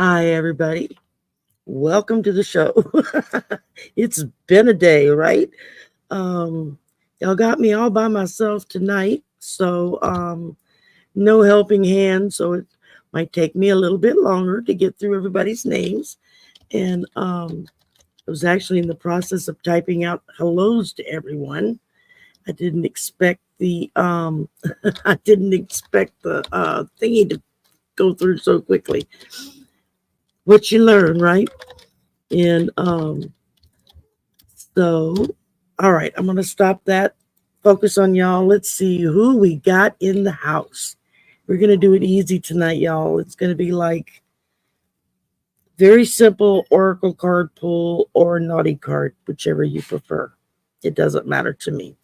Hi, everybody. Welcome to the show. It's been a day, right? Um, y'all got me all by myself tonight, so no helping hand. So it might take me a little bit longer to get through everybody's names. And I was actually in the process of typing out hellos to everyone. I didn't expect the I didn't expect the thingy to go through so quickly. What you learn, right? And so, all right, I'm going to stop that. Focus on y'all. Let's see who we got in the house. We're going to do it easy tonight, y'all. It's going to be like very simple oracle card pull or naughty card, whichever you prefer. It doesn't matter to me.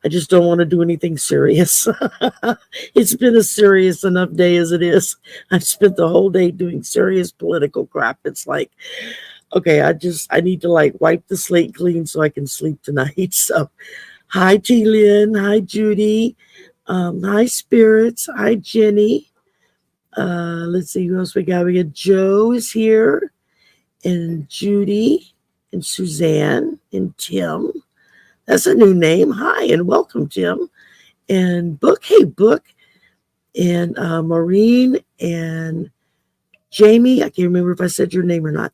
I just don't want to do anything serious. It's been a serious enough day as it is. I've spent the whole day doing serious political crap. It's like, okay, I need to like wipe the slate clean so I can sleep tonight. So hi T Lynn, hi Judy, hi Spirits, hi Jenny. Let's see who else we got. We got Joe is here, and Judy, and Suzanne, and Tim. That's a new name. Hi and welcome, Tim. And Book, hey Book, and Maureen and Jamie. I can't remember if I said your name or not.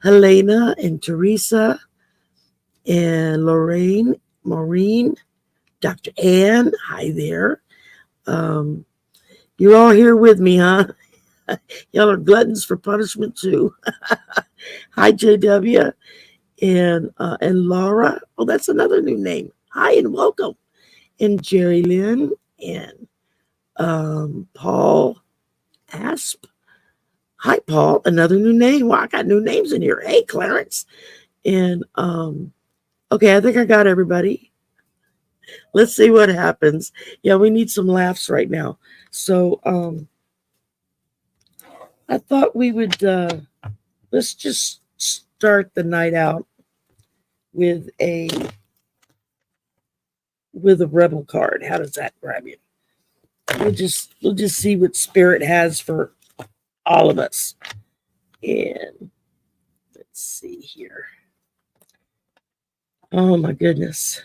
Helena and Teresa and Lorraine, Maureen, Dr. Ann. Hi there. Um, you're all here with me, huh? Y'all are gluttons for punishment too. Hi, JW and Laura. Oh, that's another new name. Hi and welcome. And Jerry Lynn and Paul Asp. Hi, Paul. Another new name. Wow, I got new names in here. Hey, Clarence. And okay, I think I got everybody. Let's see what happens. Yeah, we need some laughs right now. So I thought we would let's just start the night out with a rebel card. How does that grab you? We'll just see what spirit has for all of us. And let's see here. Oh my goodness.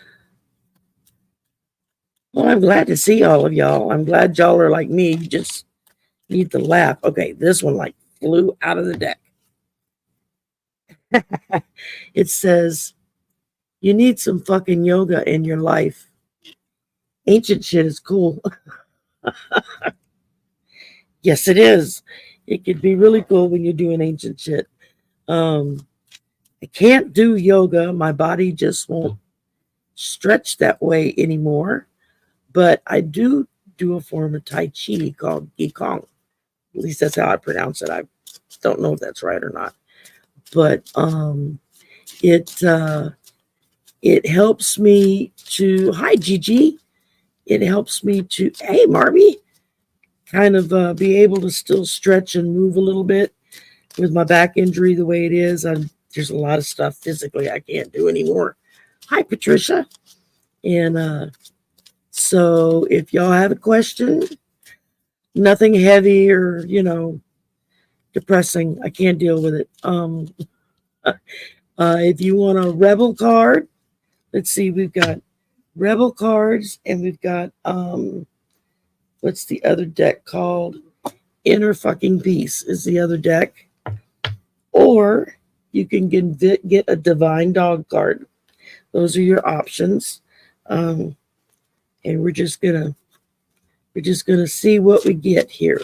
Well, I'm glad to see all of y'all. I'm glad y'all are like me. You just need to laugh. Okay, this one like flew out of the deck. It says, you need some fucking yoga in your life. Ancient shit is cool. Yes, it is. It could be really cool when you're doing ancient shit. Um, I can't do yoga. My body just won't stretch that way anymore. But I do a form of Tai Chi called Gikong. At least that's how I pronounce it. I don't know if that's right or not. But it it helps me to, hi Gigi. It helps me to, hey Marby, kind of be able to still stretch and move a little bit with my back injury the way it is. There's a lot of stuff physically I can't do anymore. Hi Patricia. And so if y'all have a question, nothing heavy or, depressing, I can't deal with it. If you want a rebel card, let's see, we've got rebel cards and we've got what's the other deck called? Inner fucking peace is the other deck. Or you can get a divine dog card. Those are your options. And we're just gonna see what we get here.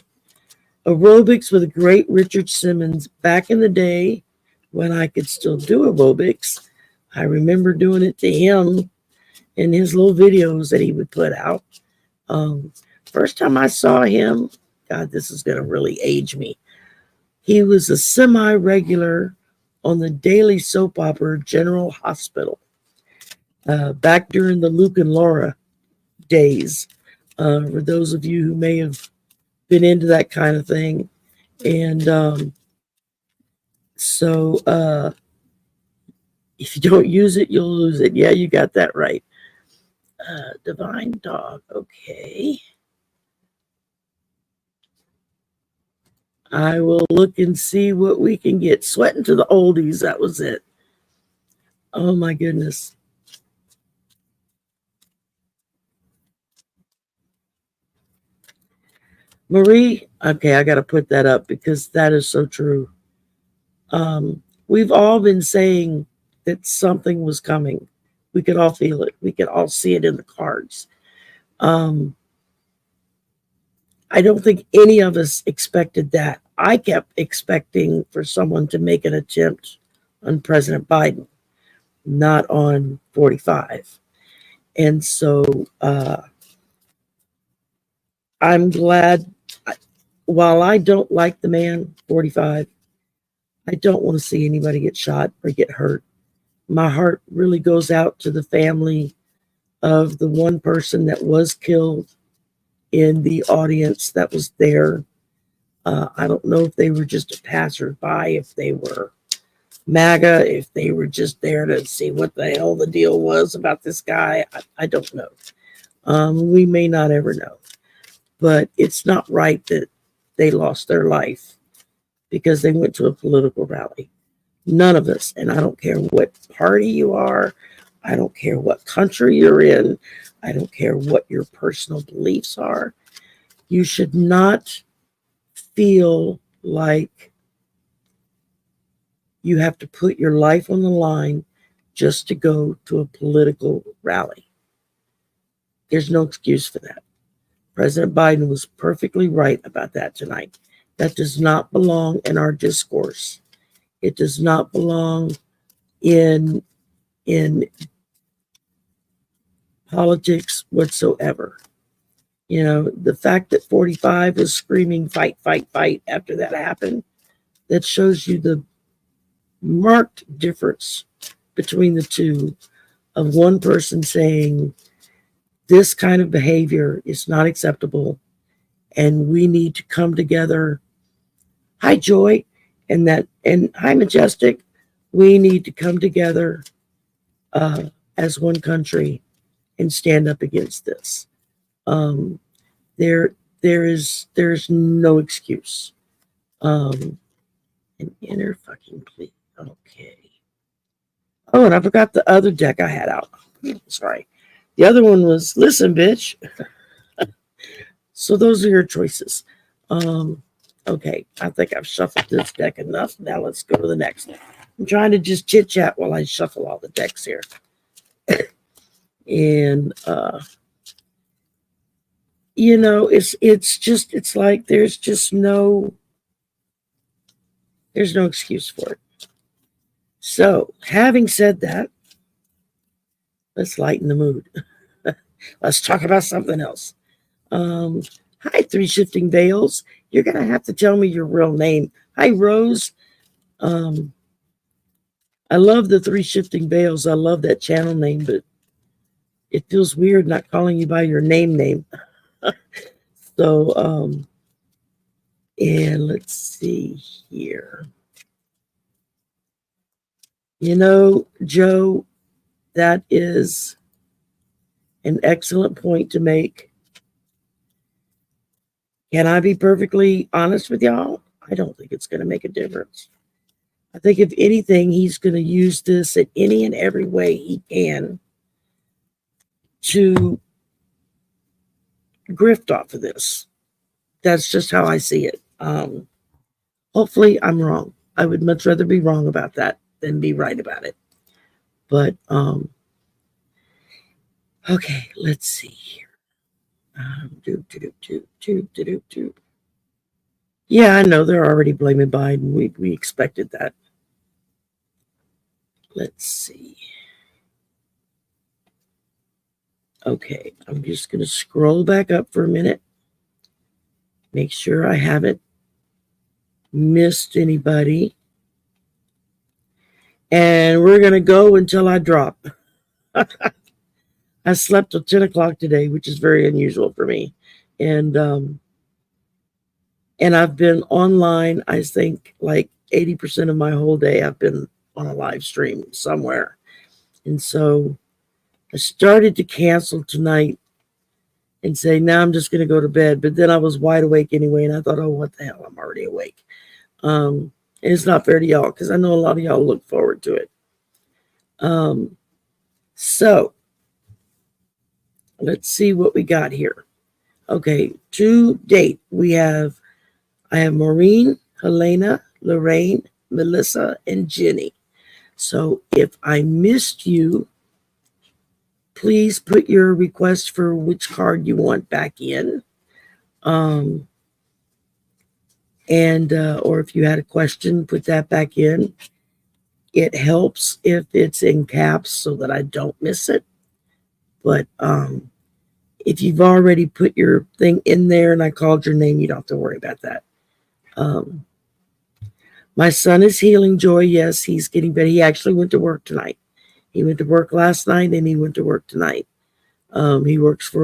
Aerobics with a great Richard Simmons. Back in the day when I could still do aerobics, I remember doing it to him in his little videos that he would put out. First time I saw him, God, this is going to really age me. He was a semi-regular on the daily soap opera General Hospital back during the Luke and Laura days. For those of you who may have been into that kind of thing. And so if you don't use it, you'll lose it. Yeah, you got that right. Divine dog. Okay. I will look and see what we can get. Sweating to the oldies. That was it. Oh my goodness. Marie, okay, I got to put that up because that is so true. We've all been saying that something was coming. We could all feel it. We could all see it in the cards. Um, I don't think any of us expected that. I kept expecting for someone to make an attempt on President Biden, not on 45. And so I'm glad, while I don't like the man, 45, I don't want to see anybody get shot or get hurt. My heart really goes out to the family of the one person that was killed in the audience that was there. I don't know if they were just a passerby, if they were MAGA, if they were just there to see what the hell the deal was about this guy. I don't know. We may not ever know. But it's not right that they lost their life because they went to a political rally. None of us, and I don't care what party you are, I don't care what country you're in, I don't care what your personal beliefs are. You should not feel like you have to put your life on the line just to go to a political rally. There's no excuse for that. President Biden was perfectly right about that tonight. That does not belong in our discourse. It does not belong in politics whatsoever. You know, the fact that 45 was screaming fight, fight, fight after that happened, that shows you the marked difference between the two, of one person saying this kind of behavior is not acceptable and we need to come together. Hi, Joy, and hi, Majestic. We need to come together as one country and stand up against this. Um, there's no excuse. An inner fucking plea. Okay. Oh, and I forgot the other deck I had out. Sorry. The other one was listen, bitch. So those are your choices. Okay, I think I've shuffled this deck enough. Now let's go to the next one. I'm trying to just chit chat while I shuffle all the decks here. And you know, it's like there's no excuse for it. So having said that, let's lighten the mood. Let's talk about something else. Hi, Three Shifting Veils. You're gonna have to tell me your real name. Hi, Rose. I love the Three Shifting Veils. I love that channel name, but it feels weird not calling you by your name. So, and let's see here. You know, Joe, that is an excellent point to make. Can I be perfectly honest with y'all? I don't think it's going to make a difference. I think if anything, he's going to use this in any and every way he can to grift off of this. That's just how I see it. Hopefully I'm wrong. I would much rather be wrong about that than be right about it. But okay, let's see here. Yeah, I know they're already blaming Biden. We expected that. Let's see. Okay, I'm just going to scroll back up for a minute. Make sure I haven't missed anybody. And we're going to go until I drop. I slept till 10 o'clock today, which is very unusual for me. And I've been online, I think, like 80% of my whole day I've been on a live stream somewhere. And so I started to cancel tonight and say, now I'm just going to go to bed. But then I was wide awake anyway, and I thought, oh, what the hell? I'm already awake. And it's not fair to y'all because I know a lot of y'all look forward to it. So let's see what we got here. Okay, to date, I have Maureen, Helena, Lorraine, Melissa, and Jenny. So if I missed you, please put your request for which card you want back in. And or if you had a question, put that back in. It helps if it's in caps so that I don't miss it. But if you've already put your thing in there and I called your name, you don't have to worry about that. My son is healing, Joy. Yes, he's getting better. He actually went to work tonight. He went to work last night and he went to work tonight. He works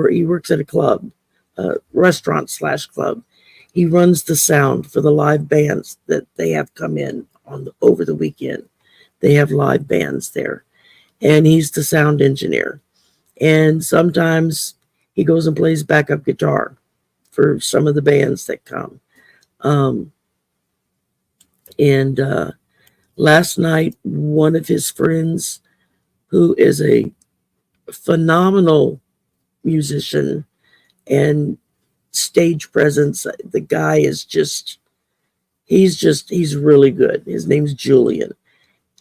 at a club, restaurant/club. He runs the sound for the live bands that they have come in over the weekend. They have live bands there, and he's the sound engineer. And sometimes he goes and plays backup guitar for some of the bands that come. And last night, one of his friends, who is a phenomenal musician and stage presence, the guy is he's really good. His name's Julian.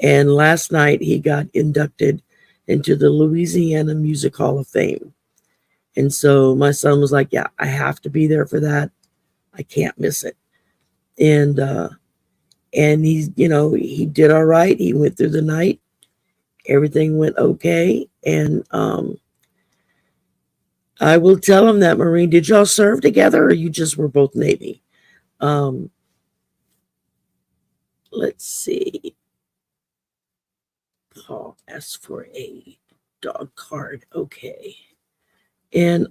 And last night he got inducted into the Louisiana Music Hall of Fame. And so my son was like, yeah, I have to be there for that. I can't miss it. And he did all right. He went through the night. Everything went okay. And I will tell him that, Maureen, did y'all serve together or you just were both Navy? Let's see. Paul asked for a dog card. Okay. And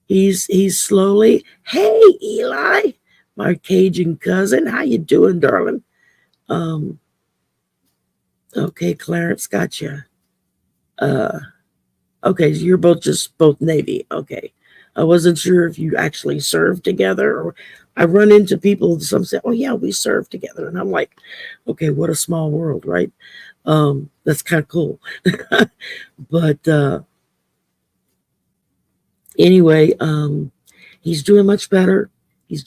he's slowly, hey, Eli, my Cajun cousin. How you doing, darling? Okay, Clarence, gotcha. Okay, so you're both Navy. Okay. I wasn't sure if you actually served together, or I run into people, some say, oh yeah, we served together. And I'm like, okay, what a small world, right? That's kind of cool. But anyway, he's doing much better. He's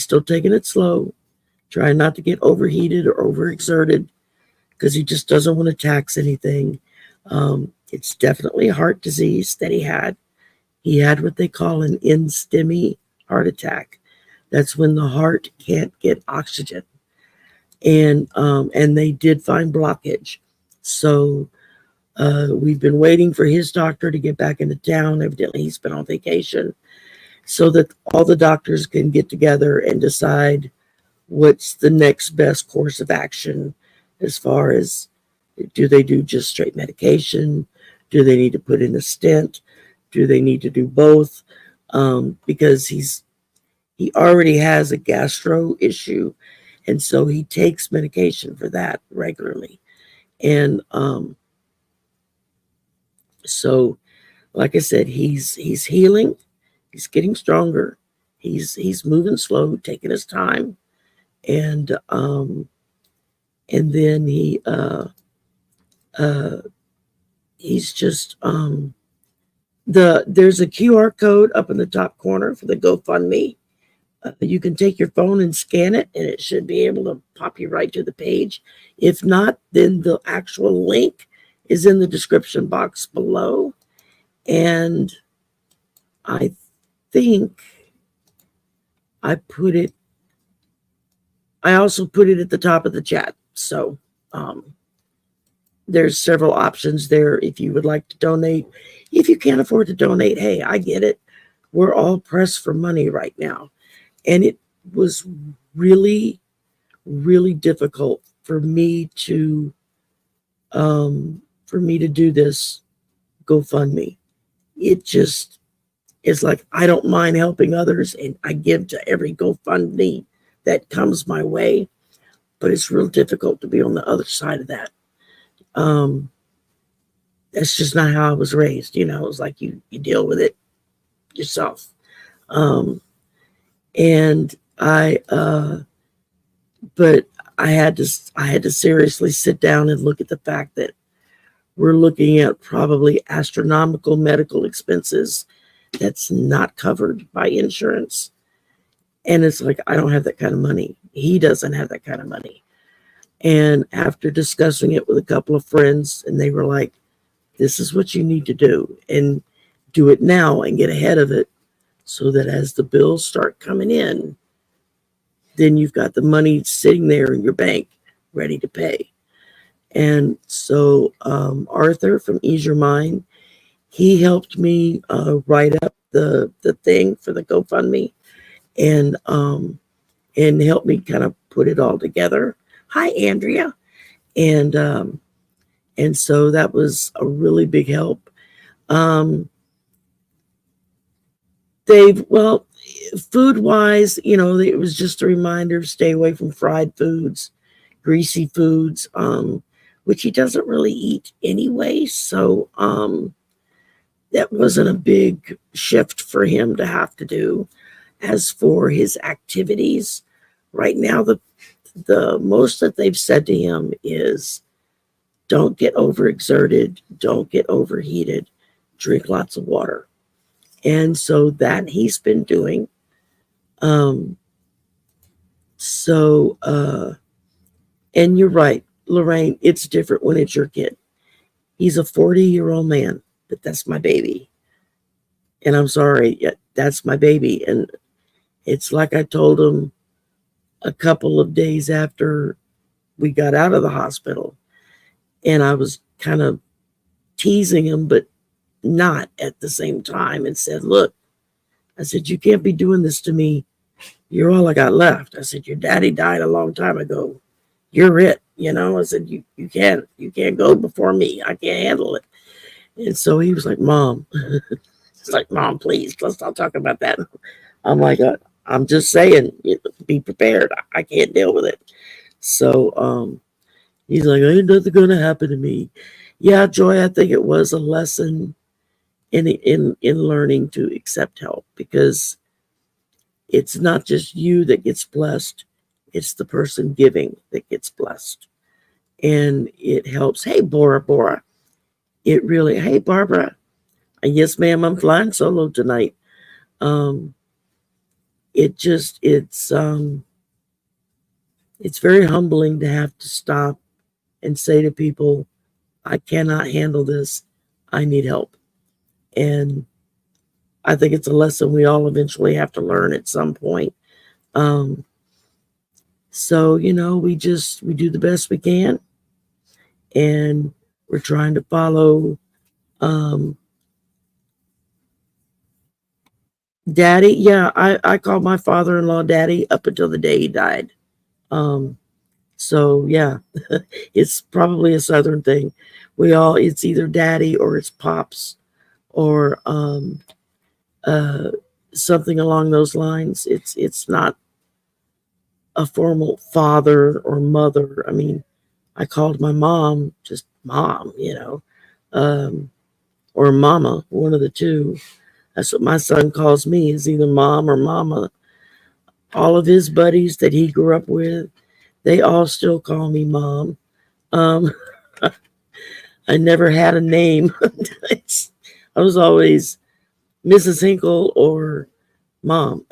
still taking it slow, trying not to get overheated or overexerted because he just doesn't want to tax anything. It's definitely a heart disease that he had. He had what they call an in-STEMI heart attack. That's when the heart can't get oxygen. And they did find blockage. So we've been waiting for his doctor to get back into town. Evidently, he's been on vacation so that all the doctors can get together and decide what's the next best course of action as far as, do they do just straight medication? Do they need to put in a stent? Do they need to do both? Because he already has a gastro issue, and so he takes medication for that regularly. And so, like I said, he's healing. He's getting stronger. He's moving slow, taking his time, and then he's just there's a QR code up in the top corner for the GoFundMe. You can take your phone and scan it, and it should be able to pop you right to the page. If not, then the actual link is in the description box below. And I think I also put it at the top of the chat. So there's several options there if you would like to donate. If you can't afford to donate, hey, I get it. We're all pressed for money right now. And it was really, really difficult for me to do this GoFundMe. It just is like, I don't mind helping others, and I give to every GoFundMe that comes my way, but it's real difficult to be on the other side of that. That's just not how I was raised. It's like you deal with it yourself. Um, and but I had to seriously sit down and look at the fact that we're looking at probably astronomical medical expenses that's not covered by insurance. And it's like, I don't have that kind of money. He doesn't have that kind of money. And after discussing it with a couple of friends, and they were like, this is what you need to do, and do it now and get ahead of it so that as the bills start coming in, then you've got the money sitting there in your bank ready to pay. And so Arthur from Ease Your Mind, he helped me write up the thing for the GoFundMe, and helped me kind of put it all together. Hi, Andrea. And so that was a really big help. Dave, well, food wise, it was just a reminder: stay away from fried foods, greasy foods, which he doesn't really eat anyway. So that wasn't a big shift for him to have to do. As for his activities, right now, the most that they've said to him is, don't get overexerted, don't get overheated, drink lots of water. And so that he's been doing. And you're right, Lorraine, it's different when it's your kid. He's a 40-year-old man, but that's my baby. And I'm sorry, that's my baby. And it's like I told him a couple of days after we got out of the hospital, and I was kind of teasing him, but not at the same time, and said, look, I said, you can't be doing this to me. You're all I got left. I said, your daddy died a long time ago. You're it. I said, you can't go before me. I can't handle it. And so he was like, Mom, it's like, Mom, please, let's not talk about that. I'm like, I'm just saying, be prepared. I can't deal with it. So he's like, ain't nothing going to happen to me. Yeah, Joy, I think it was a lesson in learning to accept help, because it's not just you that gets blessed, it's the person giving that gets blessed. And it helps. Hey, Bora. Hey, Barbara. Yes, ma'am, I'm flying solo tonight. It's very humbling to have to stop and say to people, I cannot handle this. I need help. And I think it's a lesson we all eventually have to learn at some point. So, we do the best we can, and we're trying to follow Daddy. Yeah, I called my father-in-law Daddy up until the day he died. So yeah, it's probably a Southern thing. It's either Daddy or it's Pops, or something along those lines. It's not a formal father or mother. I mean, I called my mom just Mom, or Mama, one of the two. That's what my son calls me, is either Mom or Mama. All of his buddies that he grew up with, they all still call me Mom. I never had a name. I was always Mrs. Hinkle or Mom.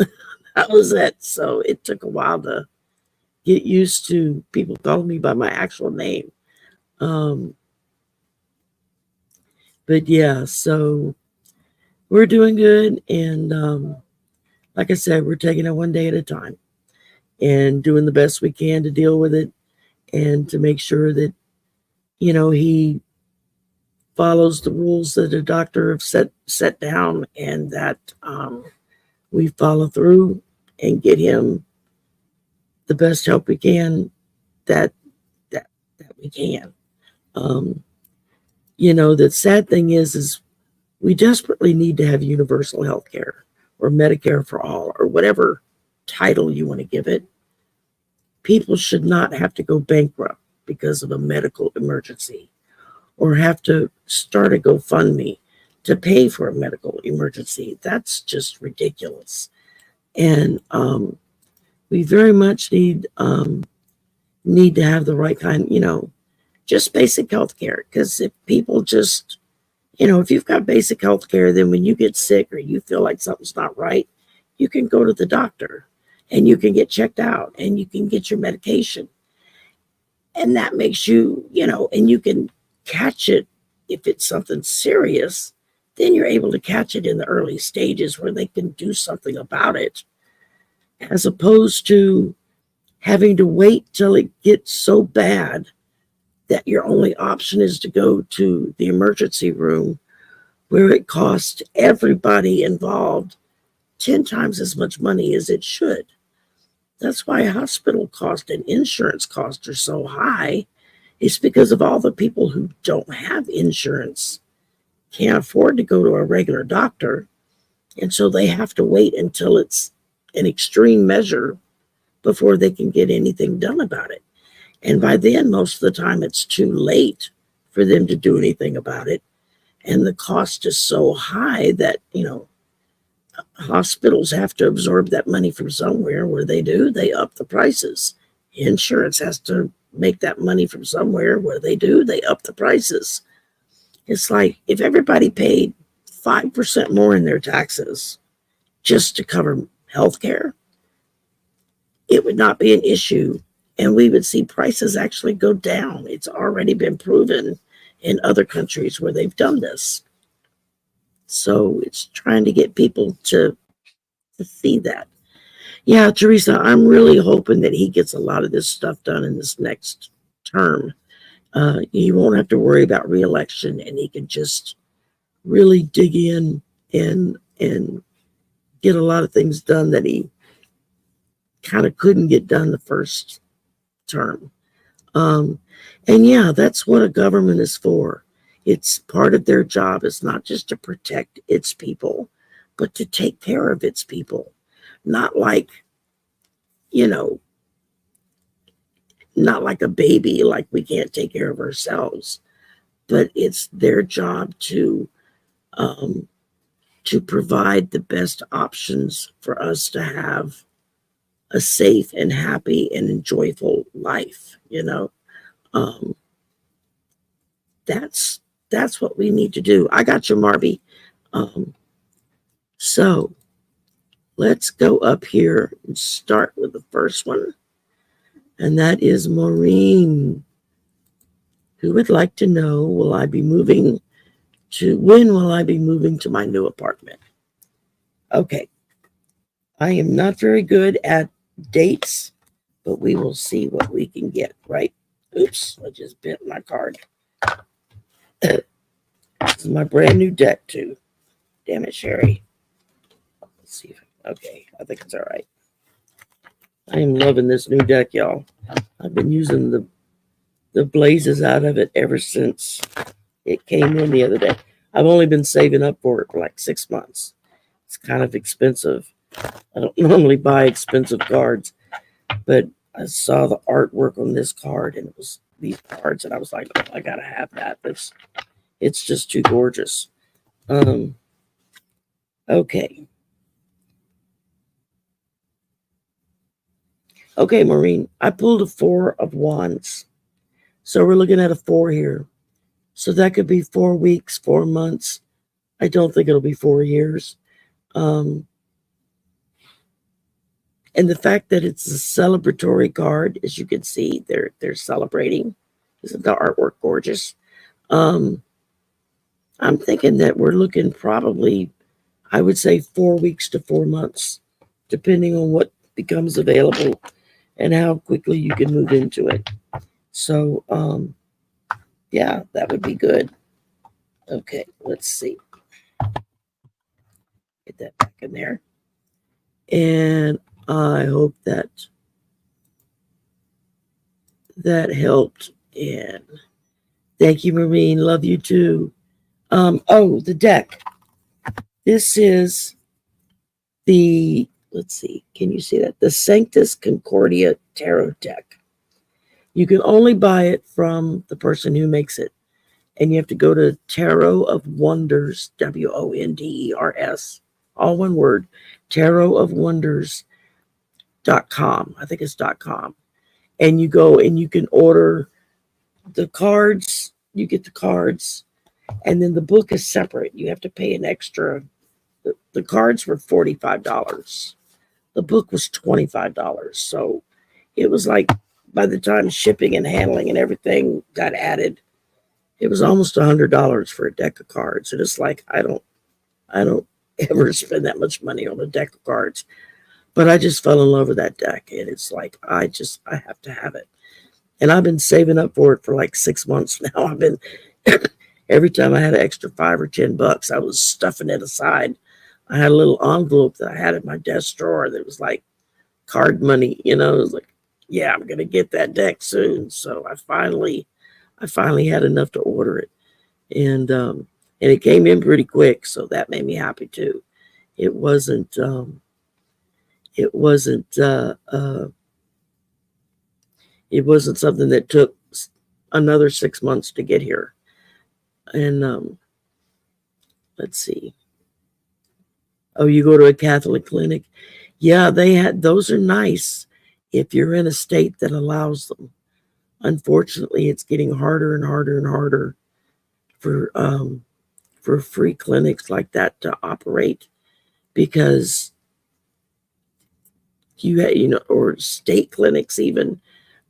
That was it. So it took a while to get used to people calling me by my actual name. But yeah, so we're doing good. And like I said, we're taking it one day at a time and doing the best we can to deal with it, and to make sure that, he follows the rules that the doctor have set down, and that we follow through and get him the best help we can that we can. The sad thing is we desperately need to have universal health care, or Medicare for all, or whatever title you want to give it. People should not have to go bankrupt because of a medical emergency, or have to start a GoFundMe to pay for a medical emergency. That's just ridiculous. And we very much need to have the right kind, just basic health care. Because if people just, if you've got basic health care, then when you get sick or you feel like something's not right, you can go to the doctor and you can get checked out and you can get your medication. And that makes you, and you can catch it if it's something serious, then you're able to catch it in the early stages where they can do something about it, as opposed to having to wait till it gets so bad that your only option is to go to the emergency room, where it costs everybody involved 10 times as much money as it should. That's why hospital costs and insurance costs are so high. It's because of all the people who don't have insurance, can't afford to go to a regular doctor, and so they have to wait until it's an extreme measure before they can get anything done about it. And by then, most of the time, it's too late for them to do anything about it. And the cost is so high that, hospitals have to absorb that money from somewhere. Where they do, they up the prices. Insurance has to make that money from somewhere. Where they do, they up the prices. It's like if everybody paid 5% more in their taxes just to cover health care, it would not be an issue, and we would see prices actually go down. It's already been proven in other countries where they've done this. So it's trying to get people to see that. Yeah, Teresa, I'm really hoping that he gets a lot of this stuff done in this next term. He won't have to worry about re-election, and he can just really dig in and get a lot of things done that he kind of couldn't get done the first term. And yeah, that's what a government is for. It's part of their job. It's not just to protect its people, but to take care of its people. Not like, not like a baby, like we can't take care of ourselves, but it's their job to provide the best options for us to have a safe and happy and enjoyable life. That's what we need to do. I got you, Marby. So let's go up here and start with the first one. And that is Maureen, who would like to know, when will I be moving to my new apartment? Okay. I am not very good at dates, but we will see what we can get, right? Oops, I just bent my card. This is my brand new deck, too. Damn it, Sherry. Let's see. Okay, I think it's all right. I am loving this new deck, y'all. I've been using the blazes out of it ever since it came in the other day. I've only been saving up for it for like 6 months. It's kind of expensive. I don't normally buy expensive cards, but I saw the artwork on this card, and it was these cards, and I was like, oh, I gotta have that. It's just too gorgeous. Okay. Okay, Maureen, I pulled a 4 of Wands. So we're looking at a 4 here. So that could be 4 weeks, 4 months. I don't think it'll be 4 years. And the fact that it's a celebratory card, as you can see, they're celebrating. Isn't the artwork gorgeous? I'm thinking that we're looking probably, I would say 4 weeks to 4 months, depending on what becomes available and how quickly you can move into it. So, yeah, that would be good. Okay, let's see. Get that back in there. And I hope that helped. And thank you, Maureen. Love you too. The deck. This is the, let's see, can you see that? The Sanctus Concordia Tarot deck. You can only buy it from the person who makes it. and you have to go to Tarot of Wonders, WONDERS, all one word, tarotofwonders.com. I think it's .com. And you go and you can order the cards. You get the cards, and then the book is separate. You have to pay an extra. The cards were $45. The book was $25. So it was like, by the time shipping and handling and everything got added, it was almost $100 for a deck of cards. And it's like, I don't ever spend that much money on a deck of cards. But I just fell in love with that deck. And it's like, I have to have it. And I've been saving up for it for like 6 months now. I've been, every time I had an extra $5 or $10, I was stuffing it aside. I had a little envelope that I had in my desk drawer that was like card money. It was like, yeah, I'm going to get that deck soon. So I finally had enough to order it. And it came in pretty quick. So that made me happy too. It wasn't something that took another 6 months to get here. And let's see. Oh, you go to a Catholic clinic? Yeah, those are nice if you're in a state that allows them. Unfortunately, it's getting harder and harder and harder for free clinics like that to operate, because or state clinics even,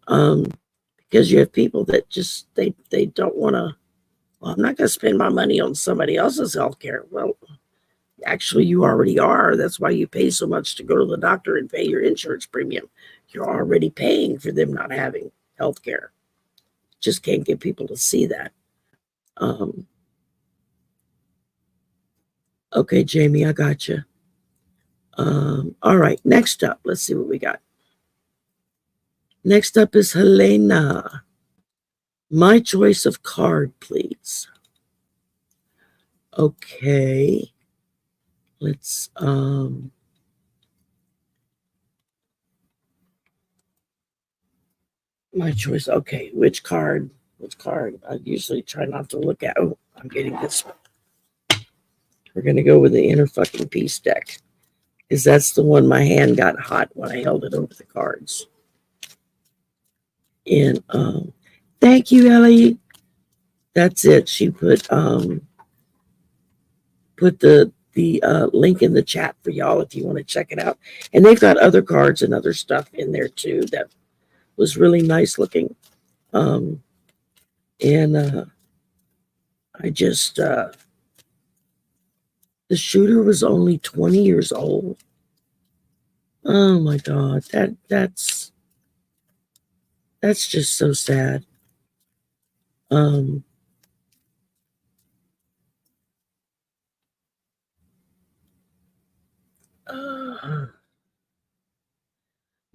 because you have people that just they don't want to. Well, I'm not going to spend my money on somebody else's health care. Well, actually, you already are. That's why you pay so much to go to the doctor and pay your insurance premium. You're already paying for them not having health care. Just can't get people to see that. Okay, Jamie, I got you. All right, next up, let's see what we got. Next up is Helena. My choice of card, please. Okay. Let's my choice. Okay, which card? I usually try not to look at. Oh, I'm getting this one. We're gonna go with the Inner Fucking Peace deck, because that's the one my hand got hot when I held it over the cards. And thank you, Ellie. That's it. She put the link in the chat for y'all if you want to check it out. And they've got other cards and other stuff in there too that was really nice looking. I just the shooter was only 20 years old. Oh my God, that's just so sad. You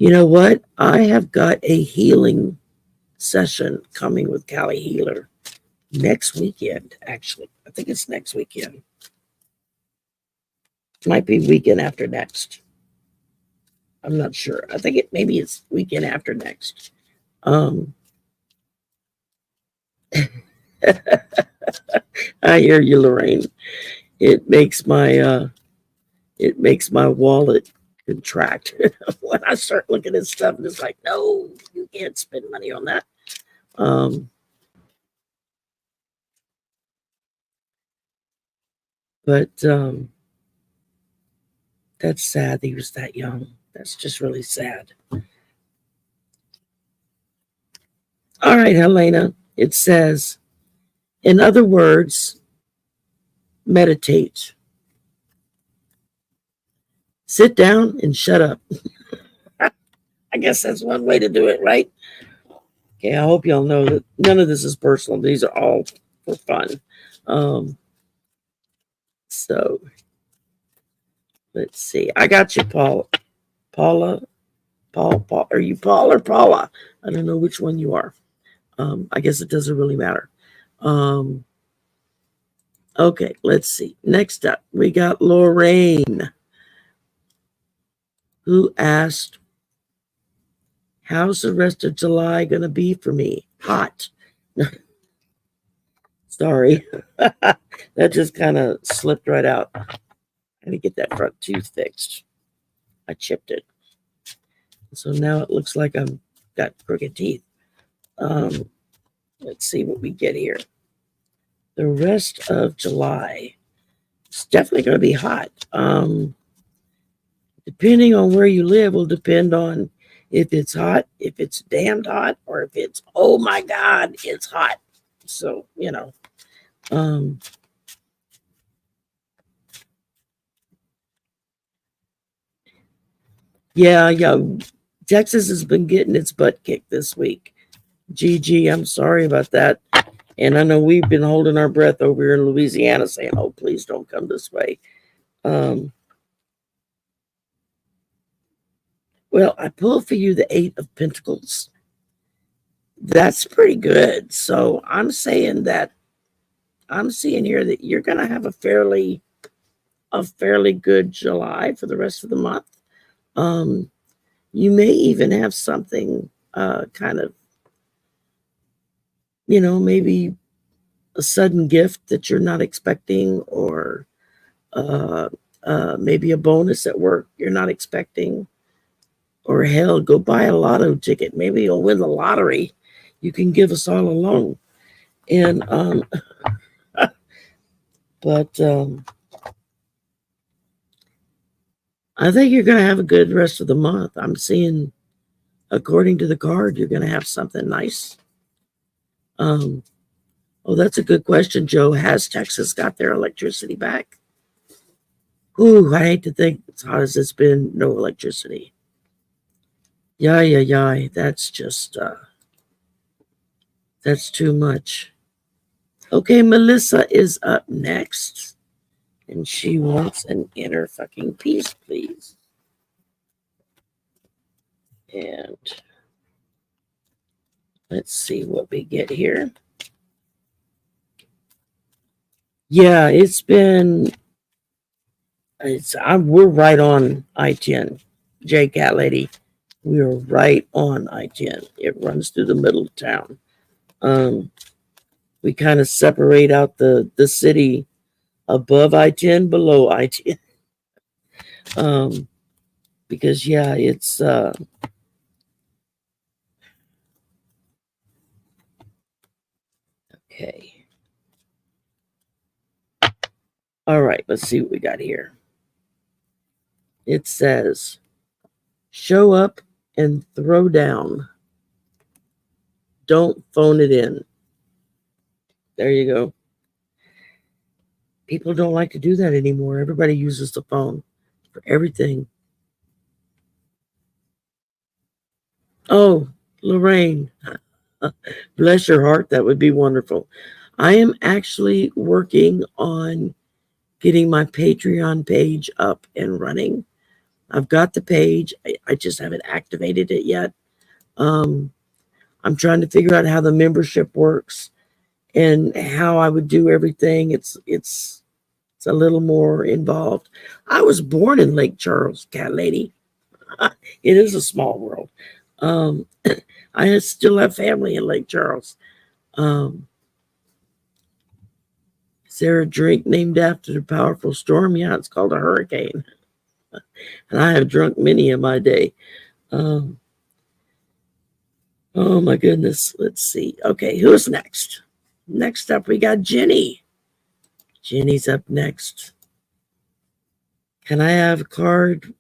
know what? I have got a healing session coming with Callie Healer next weekend, actually. I think it's next weekend. Might be weekend after next. I'm not sure. I think maybe it's weekend after next. I hear you, Lorraine. It makes my wallet contract when I start looking at stuff, and it's like, no, you can't spend money on that. But that's sad that he was that young. That's just really sad. All right, Helena. It says, in other words, meditate. Sit down and shut up. I guess that's one way to do it, right? Okay, I hope y'all know that none of this is personal. These are all for fun. So let's see. I got you, Paul. Paul. Are you Paul or Paula? I don't know which one you are. I guess it doesn't really matter. Okay, let's see. Next up, we got Lorraine, who asked, how's the rest of July going to be for me? Hot. Sorry. That just kind of slipped right out. Let me get that front tooth fixed. I chipped it. So now it looks like I've got crooked teeth. Let's see what we get here. The rest of July, it's definitely going to be hot. Depending on where you live will depend on if it's hot, if it's damned hot, or if it's, oh my God, it's hot. So, yeah. Texas has been getting its butt kicked this week. GG, I'm sorry about that. And I know we've been holding our breath over here in Louisiana saying, oh, please don't come this way. Well, I pulled for you the 8 of Pentacles. That's pretty good. So I'm saying that I'm seeing here that you're going to have a fairly good July for the rest of the month. You may even have something kind of, maybe a sudden gift that you're not expecting, or maybe a bonus at work you're not expecting, or hell, go buy a lotto ticket. Maybe you'll win the lottery. You can give us all a loan. And but I think you're going to have a good rest of the month. I'm seeing, according to the card, you're going to have something nice. Oh, that's a good question, Joe. Has Texas got their electricity back? Ooh, I hate to think, as hot as it's been, no electricity. Yeah. That's just, that's too much. Okay, Melissa is up next. And she wants an inner fucking peace, please. And let's see what we get here. Yeah, we're right on I-10, J Cat Lady. We are right on I-10. It runs through the middle of town. We kind of separate out the city above I-10, below I-10. Because yeah, it's okay. All right, let's see what we got here. It says, show up and throw down. Don't phone it in. There you go. People don't like to do that anymore. Everybody uses the phone for everything. Oh, Lorraine, bless your heart. That would be wonderful. I am actually working on getting my Patreon page up and running. I've got the page. I just haven't activated it yet. I'm trying to figure out how the membership works and how I would do everything. It's a little more involved. I was born in Lake Charles, Cat Lady. It is a small world. I still have family in Lake Charles. Is there a drink named after the powerful storm? Yeah, it's called a hurricane. And I have drunk many in my day. Oh my goodness. Let's see. Okay, who's next? Next up, we got Jenny. Jenny's up next. Can I have a card?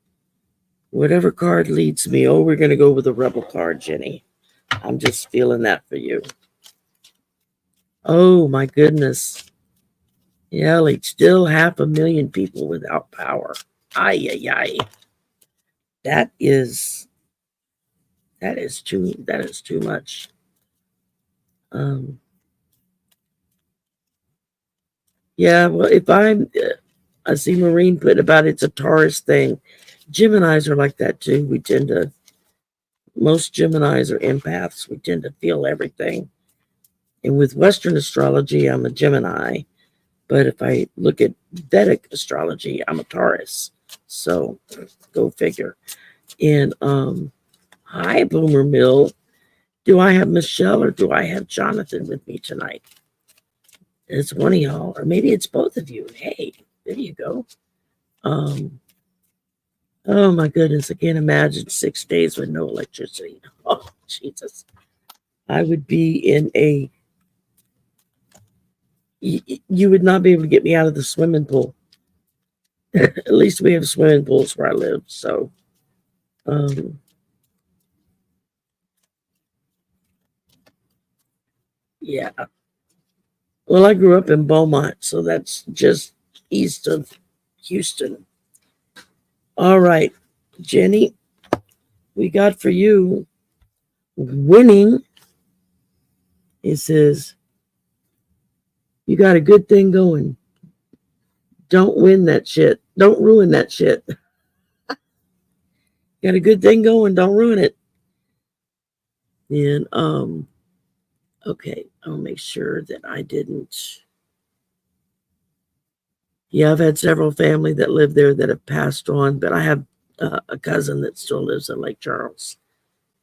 Whatever card leads me. Oh, we're going to go with the Rebel card, Jenny. I'm just feeling that for you. Oh my goodness. Yeah, like still 500,000 people without power. Ay. That is too much. Yeah, well, if I see Maureen put about it's a Taurus thing. Geminis are like that too. Most Geminis are empaths. We tend to feel everything. And with Western astrology, I'm a Gemini. But if I look at Vedic astrology, I'm a Taurus. So go figure. And hi, Boomer Mill. Do I have Michelle or do I have Jonathan with me tonight? It's one of y'all, or maybe it's both of you. Hey, there you go. Oh my goodness, I can't imagine 6 days with no electricity. Oh, Jesus. I would be in a, you would not be able to get me out of the swimming pool. At least we have swimming pools where I live, so. Yeah. Well, I grew up in Beaumont, so that's just east of Houston. All right, Jenny, we got for you winning. It says, you got a good thing going. Don't win that shit. Don't ruin that shit. Got a good thing going. Don't ruin it. And, okay, I'll make sure that I didn't. Yeah, I've had several family that live there that have passed on, but I have a cousin that still lives in Lake Charles.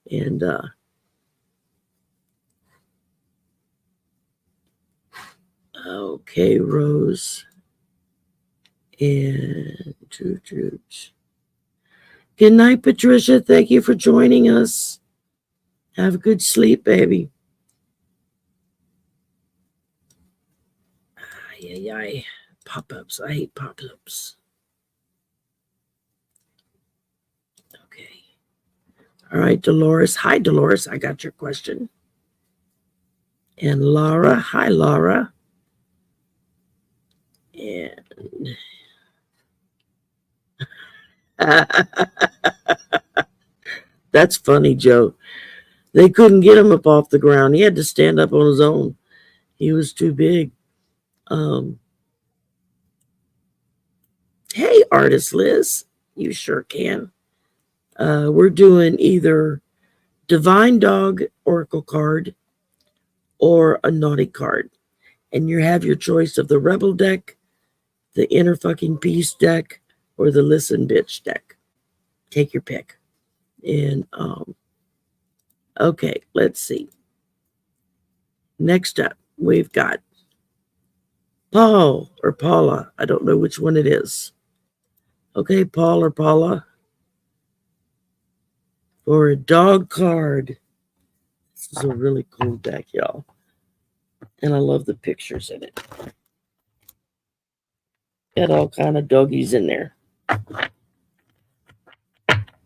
And, okay, Rose. And good night, Patricia. Thank you for joining us. Have a good sleep, baby. Ay. Pop-ups. I hate pop-ups. Okay. All right, Dolores. Hi, Dolores. I got your question. And Laura. Hi, Laura. And that's funny, Joe. They couldn't get him up off the ground. He had to stand up on his own. He was too big. Hey, Artist Liz. You sure can. We're doing either Divine Dog Oracle card or a Naughty card. And you have your choice of the Rebel deck, the Inner Fucking Peace deck, or the Listen Bitch deck. Take your pick. And, okay, let's see. Next up, we've got Paul or Paula. I don't know which one it is. Okay, Paul or Paula. For a dog card. This is a really cool deck, y'all. And I love the pictures in it. Got all kind of doggies in there.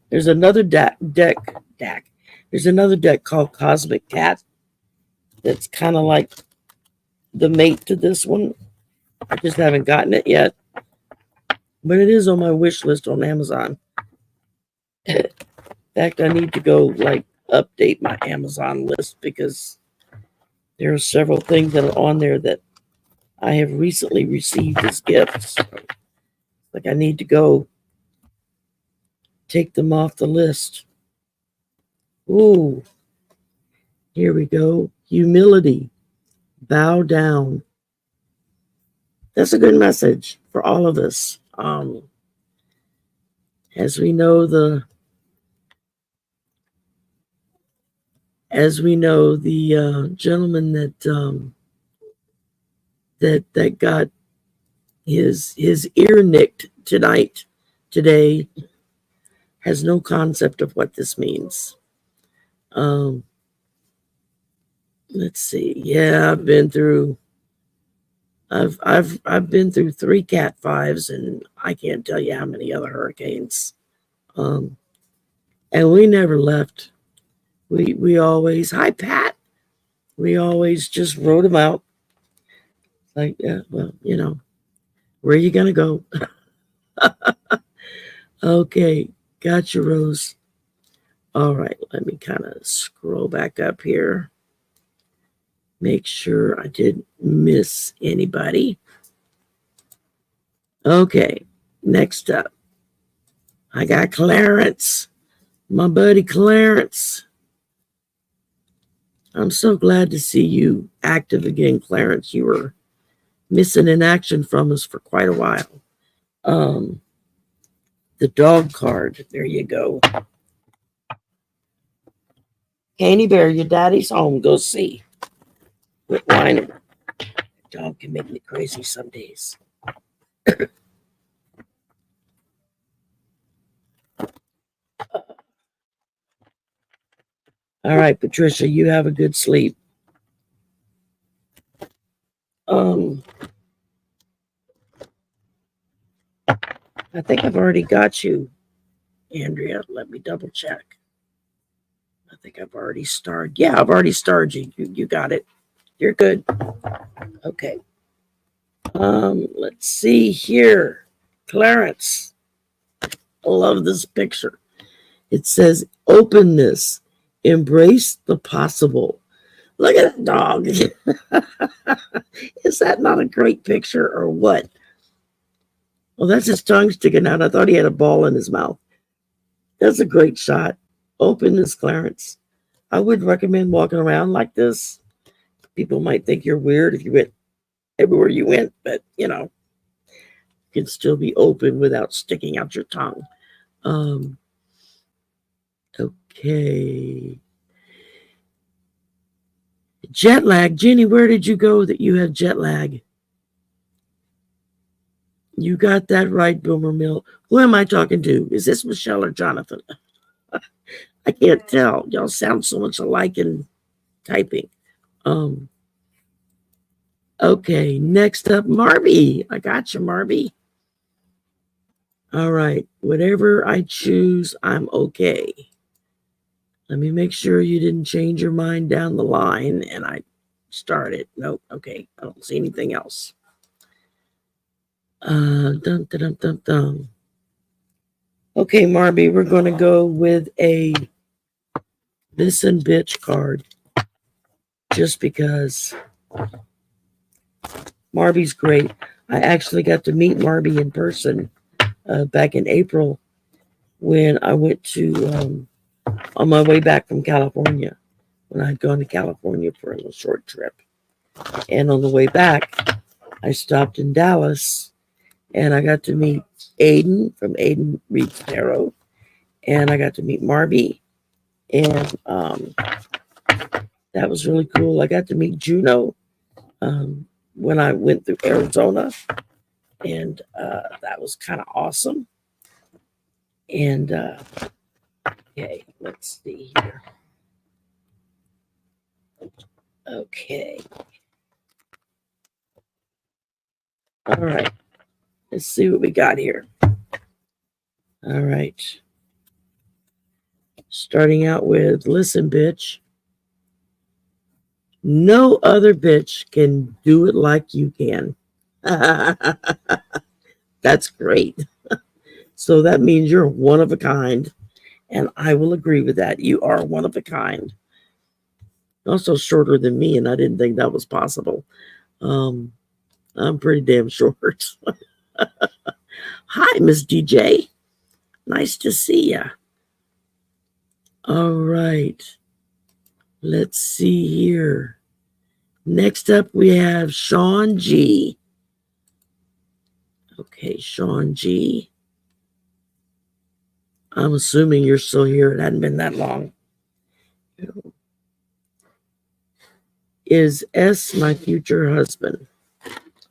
There's another deck. There's another deck called Cosmic Cat. That's kind of like the mate to this one. I just haven't gotten it yet. But it is on my wish list on Amazon. In fact, I need to go update my Amazon list because there are several things that are on there that I have recently received as gifts. I need to go take them off the list. Ooh, here we go. Humility. Bow down. That's a good message for all of us. As we know the gentleman that got his ear nicked today has no concept of what this means. Let's see. Yeah, I've been through 3 Cat 5s, and I can't tell you how many other hurricanes. And we never left. We always, hi Pat. We always just wrote them out. Yeah, well, where are you gonna go? Okay, got you, Rose. All right, let me kind of scroll back up here. Make sure I didn't miss anybody. Okay, next up, I got Clarence, my buddy Clarence. I'm so glad to see you active again, Clarence. You were missing in action from us for quite a while. The dog card, there you go. Candy Bear, your daddy's home. Go see. Quit whining. Y'all can make me crazy some days. All right, Patricia, you have a good sleep. I think I've already got you, Andrea. Let me double check. I think I've already starred. Yeah, I've already starred you. You got it. You're good. Okay. Let's see here. Clarence. I love this picture. It says openness. Embrace the possible. Look at that dog. Is that not a great picture or what? Well, that's his tongue sticking out. I thought he had a ball in his mouth. That's a great shot. Openness, Clarence. I would recommend walking around like this. People might think you're weird if you went everywhere you went, but you can still be open without sticking out your tongue. Okay. Jet lag. Jenny, where did you go that you had jet lag? You got that right, Boomer Mill. Who am I talking to? Is this Michelle or Jonathan? I can't tell. Y'all sound so much alike in typing. Okay, next up, Marby. I got you, Marby. All right, whatever I choose, I'm okay. Let me make sure you didn't change your mind down the line and I started. Nope, okay, I don't see anything else. Dum, dum, dum, dum, dum. Okay, Marby, we're going to go with a listen bitch card just because Marby's great. I actually got to meet Marby in person back in April when I went to, on my way back from California, when I'd gone to California for a little short trip. And on the way back, I stopped in Dallas and I got to meet Aiden from Aiden Reads Tarot. And I got to meet Marby. And that was really cool. I got to meet Juno when I went through Arizona. And that was kind of awesome. And okay, let's see here. Okay. All right. Let's see what we got here. All right. Starting out with, listen, bitch. No other bitch can do it like you can. That's great. So that means you're one of a kind. And I will agree with that. You are one of a kind. Also shorter than me, and I didn't think that was possible. I'm pretty damn short. Hi, Miss DJ. Nice to see ya. All right. Let's see here. Next up, we have Sean G. Okay, Sean G. I'm assuming you're still here. It hadn't been that long. Is S my future husband?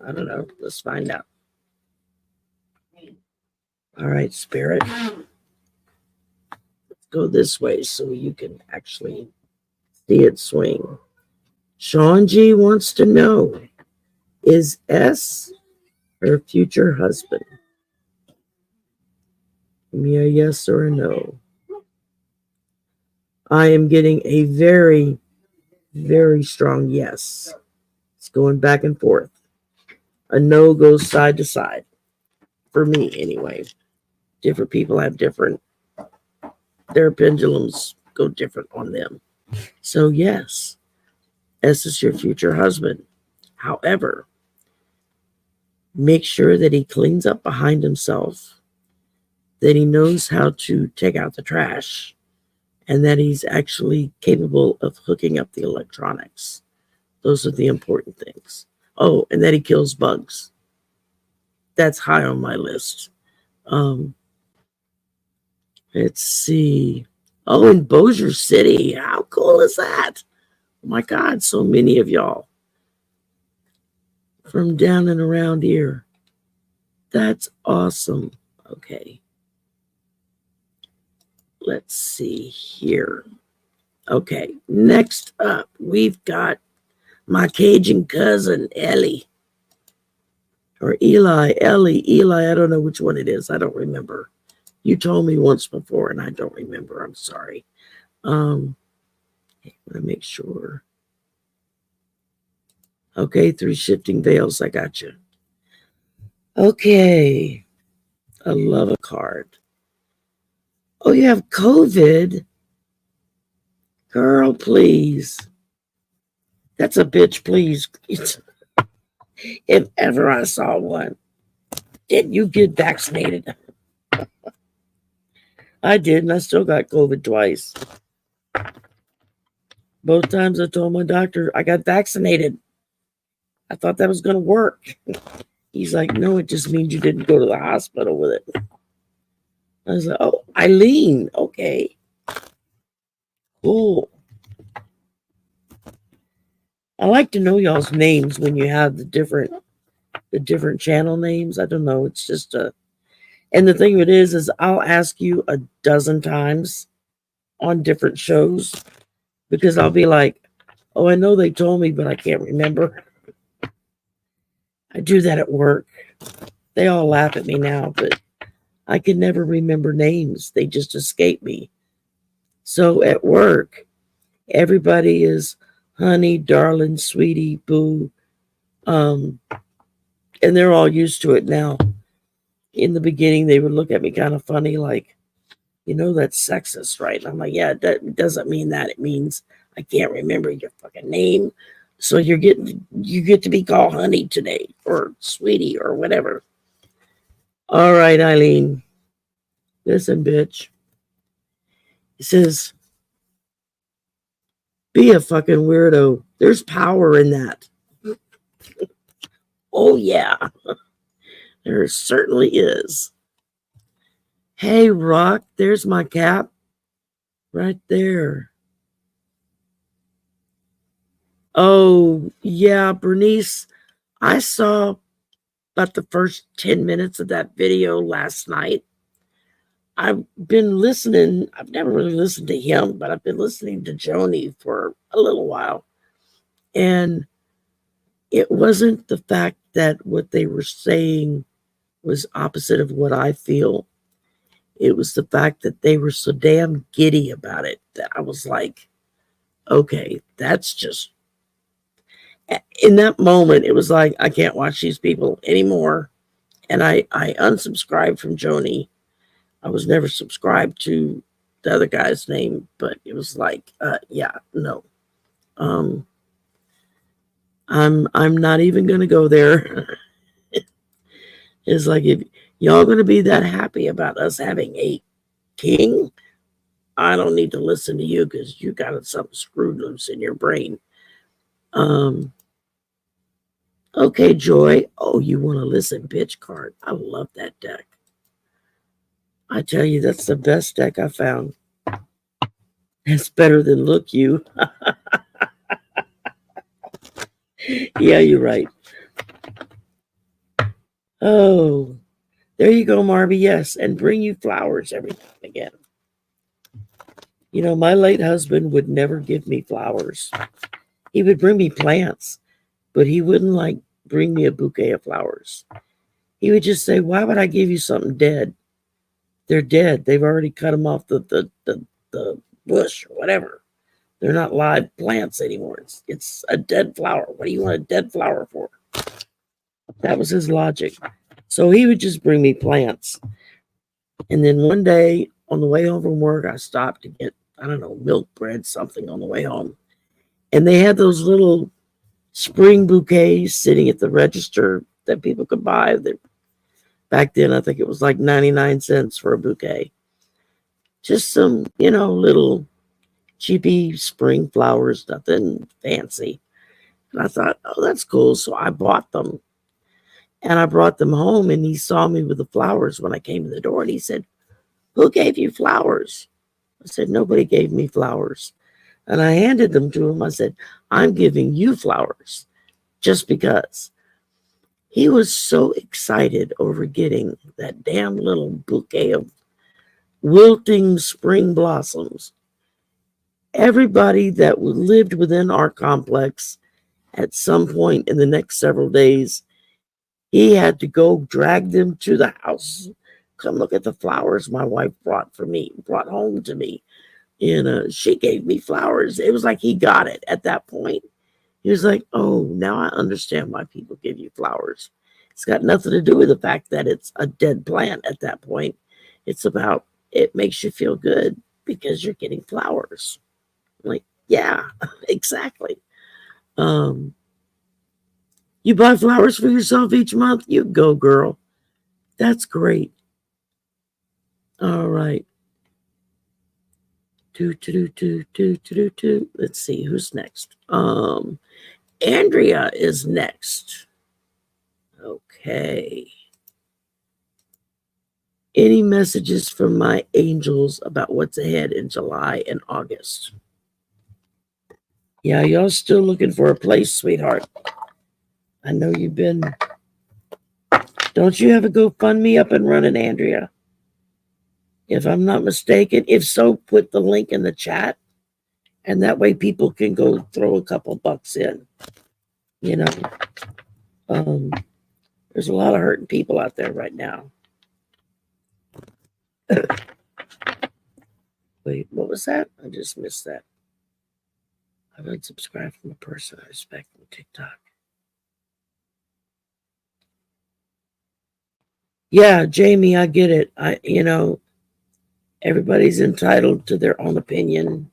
I don't know. Let's find out. All right, Spirit. Let's go this way so you can actually see it swing. Sean G wants to know, is S her future husband? Give me a yes or a no. I am getting a very, very strong yes. It's going back and forth. A no goes side to side. For me, anyway. Different people have different, their pendulums go different on them. So, yes, S is your future husband. However, make sure that he cleans up behind himself, that he knows how to take out the trash, and that he's actually capable of hooking up the electronics. Those are the important things. Oh, and that he kills bugs. That's high on my list. Let's see. Oh, in Bossier City. How cool is that? Oh my God, so many of y'all. from down and around here. That's awesome. Okay. Let's see here. Okay, next up, we've got my Cajun cousin, Ellie. Or Eli, Eli, I don't know which one it is. I don't remember. You told me once before, and I don't remember. I'm sorry. I'm going to make sure. Okay, through shifting veils, I got you. Okay. I love a card. Oh, you have COVID? Girl, please. That's a bitch, please. If ever I saw one. Did you get vaccinated? I did, and I still got COVID twice. Both times I told my doctor I got vaccinated. I thought that was going to work. He's like, no, it just means you didn't go to the hospital with it. I was like, oh, Eileen. Okay. Cool. I like to know y'all's names when you have the different channel names. I don't know. It's just and the thing of it is I'll ask you a dozen times on different shows because I'll be like, oh, I know they told me, but I can't remember. I do that at work. They all laugh at me now, but I can never remember names. They just escape me. So at work, everybody is honey, darling, sweetie, boo. And they're all used to it now. In the beginning, they would look at me kind of funny, like, you know, that's sexist, right? And I'm like, yeah, that doesn't mean that. It means I can't remember your fucking name. So you get to be called honey today or sweetie or whatever. All right, Eileen. Listen, bitch. It says, be a fucking weirdo. There's power in that. Oh, yeah. There certainly is. Hey, Rock, there's my cap. Right there. Oh, yeah, Bernice, I saw about the first 10 minutes of that video last night. I've been listening. I've never really listened to him, but I've been listening to Joni for a little while. And it wasn't the fact that what they were saying was opposite of what I feel. It was the fact that they were so damn giddy about it that I was like, okay, that's just... In that moment, it was like, I can't watch these people anymore. And I unsubscribed from Joni. I was never subscribed to the other guy's name, but it was like, yeah, no. I'm not even going to go there. It's like, if y'all going to be that happy about us having a king, I don't need to listen to you because you got something screwed loose in your brain. Okay, Joy. Oh, you want to listen, bitch card. I love that deck. I tell you, that's the best deck I found. It's better than Look You. Yeah, you're right. Oh, there you go, Marby. Yes, and bring you flowers every now and again. You know, my late husband would never give me flowers. He would bring me plants, but he wouldn't like bring me a bouquet of flowers. He would just say, why would I give you something dead? They're dead. They've already cut them off the bush or whatever. They're not live plants anymore. It's a dead flower. What do you want a dead flower for? That was his logic. So he would just bring me plants. And then one day on the way home from work, I stopped to get, I don't know, milk, bread, something on the way home. And they had those little spring bouquets sitting at the register that people could buy. Back then, I think it was like 99 cents for a bouquet. Just some, little cheapy spring flowers, nothing fancy. And I thought, oh, that's cool. So I bought them. And I brought them home, and he saw me with the flowers when I came in the door. And he said, who gave you flowers? I said, nobody gave me flowers. And I handed them to him. I said, I'm giving you flowers just because. He was so excited over getting that damn little bouquet of wilting spring blossoms. Everybody that lived within our complex at some point in the next several days, he had to go drag them to the house. Come look at the flowers my wife brought home to me. And she gave me flowers. It was like he got it at that point. He was like, oh, now I understand why people give you flowers. It's got nothing to do with the fact that it's a dead plant at that point. It's about it makes you feel good because you're getting flowers. I'm like, yeah, exactly. You buy flowers for yourself each month? You go, girl. That's great. All right. Let's see who's next. Andrea is next. Okay. Any messages from my angels about what's ahead in July and August? Yeah, y'all still looking for a place, sweetheart. I know you've been. Don't you have a GoFundMe up and running, Andrea? If I'm not mistaken. If so, put the link in the chat. And that way people can go throw a couple bucks in. You know, there's a lot of hurting people out there right now. Wait, what was that? I just missed that. I've unsubscribed from a person I respect from TikTok. Yeah, Jamie, I get it. Everybody's entitled to their own opinion.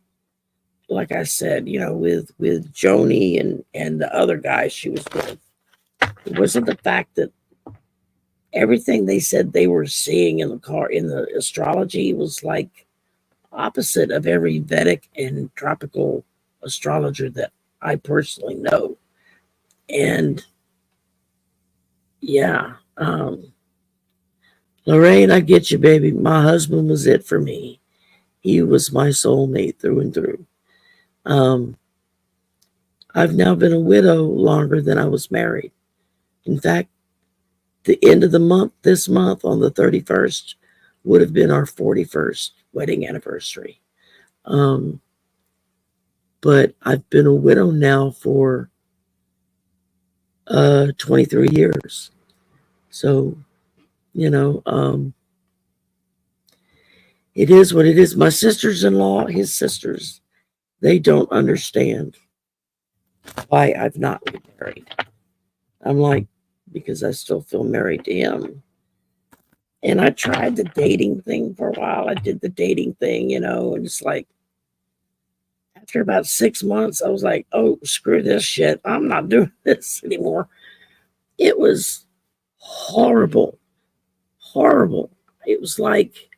Like I said, with Joni and the other guy she was with, it wasn't the fact that everything they said they were seeing in the astrology was like opposite of every Vedic and tropical astrologer that I personally know. And yeah, Lorraine, I get you, baby. My husband was it for me. He was my soulmate through and through. I've now been a widow longer than I was married. In fact, the end of the month, this month on the 31st, would have been our 41st wedding anniversary. But I've been a widow now for 23 years. So, it is what it is. My sisters-in-law, his sisters, they don't understand why I've not remarried. I'm like, because I still feel married to him. And I tried the dating thing for a while. I did the dating thing, and it's like, after about 6 months, I was like, oh, screw this shit. I'm not doing this anymore. It was horrible. Horrible. It was like,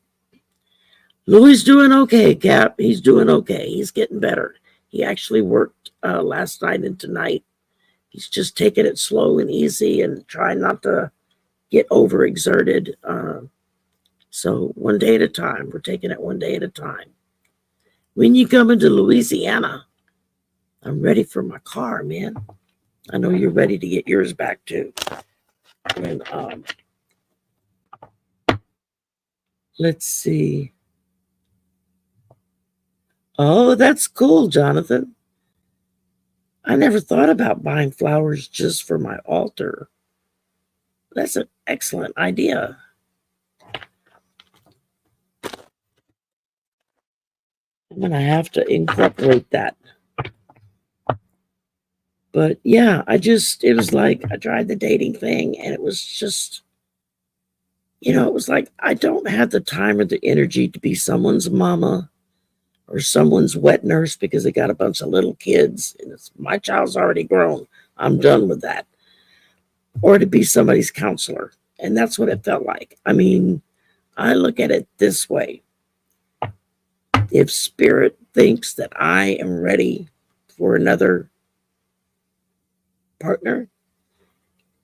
Louis doing okay, Cap. He's doing okay. He's getting better. He actually worked last night and tonight. He's just taking it slow and easy and trying not to get overexerted. So one day at a time. We're taking it one day at a time. When you come into Louisiana, I'm ready for my car, man. I know you're ready to get yours back too. And let's see. Oh, that's cool, Jonathan. I never thought about buying flowers just for my altar. That's an excellent idea. I'm going to have to incorporate that. But yeah, it was like I tried the dating thing and it was just, it was like I don't have the time or the energy to be someone's mama or someone's wet nurse because they got a bunch of little kids and my child's already grown. I'm done with that. Or to be somebody's counselor. And that's what it felt like. I mean, I look at it this way. If spirit thinks that I am ready for another partner,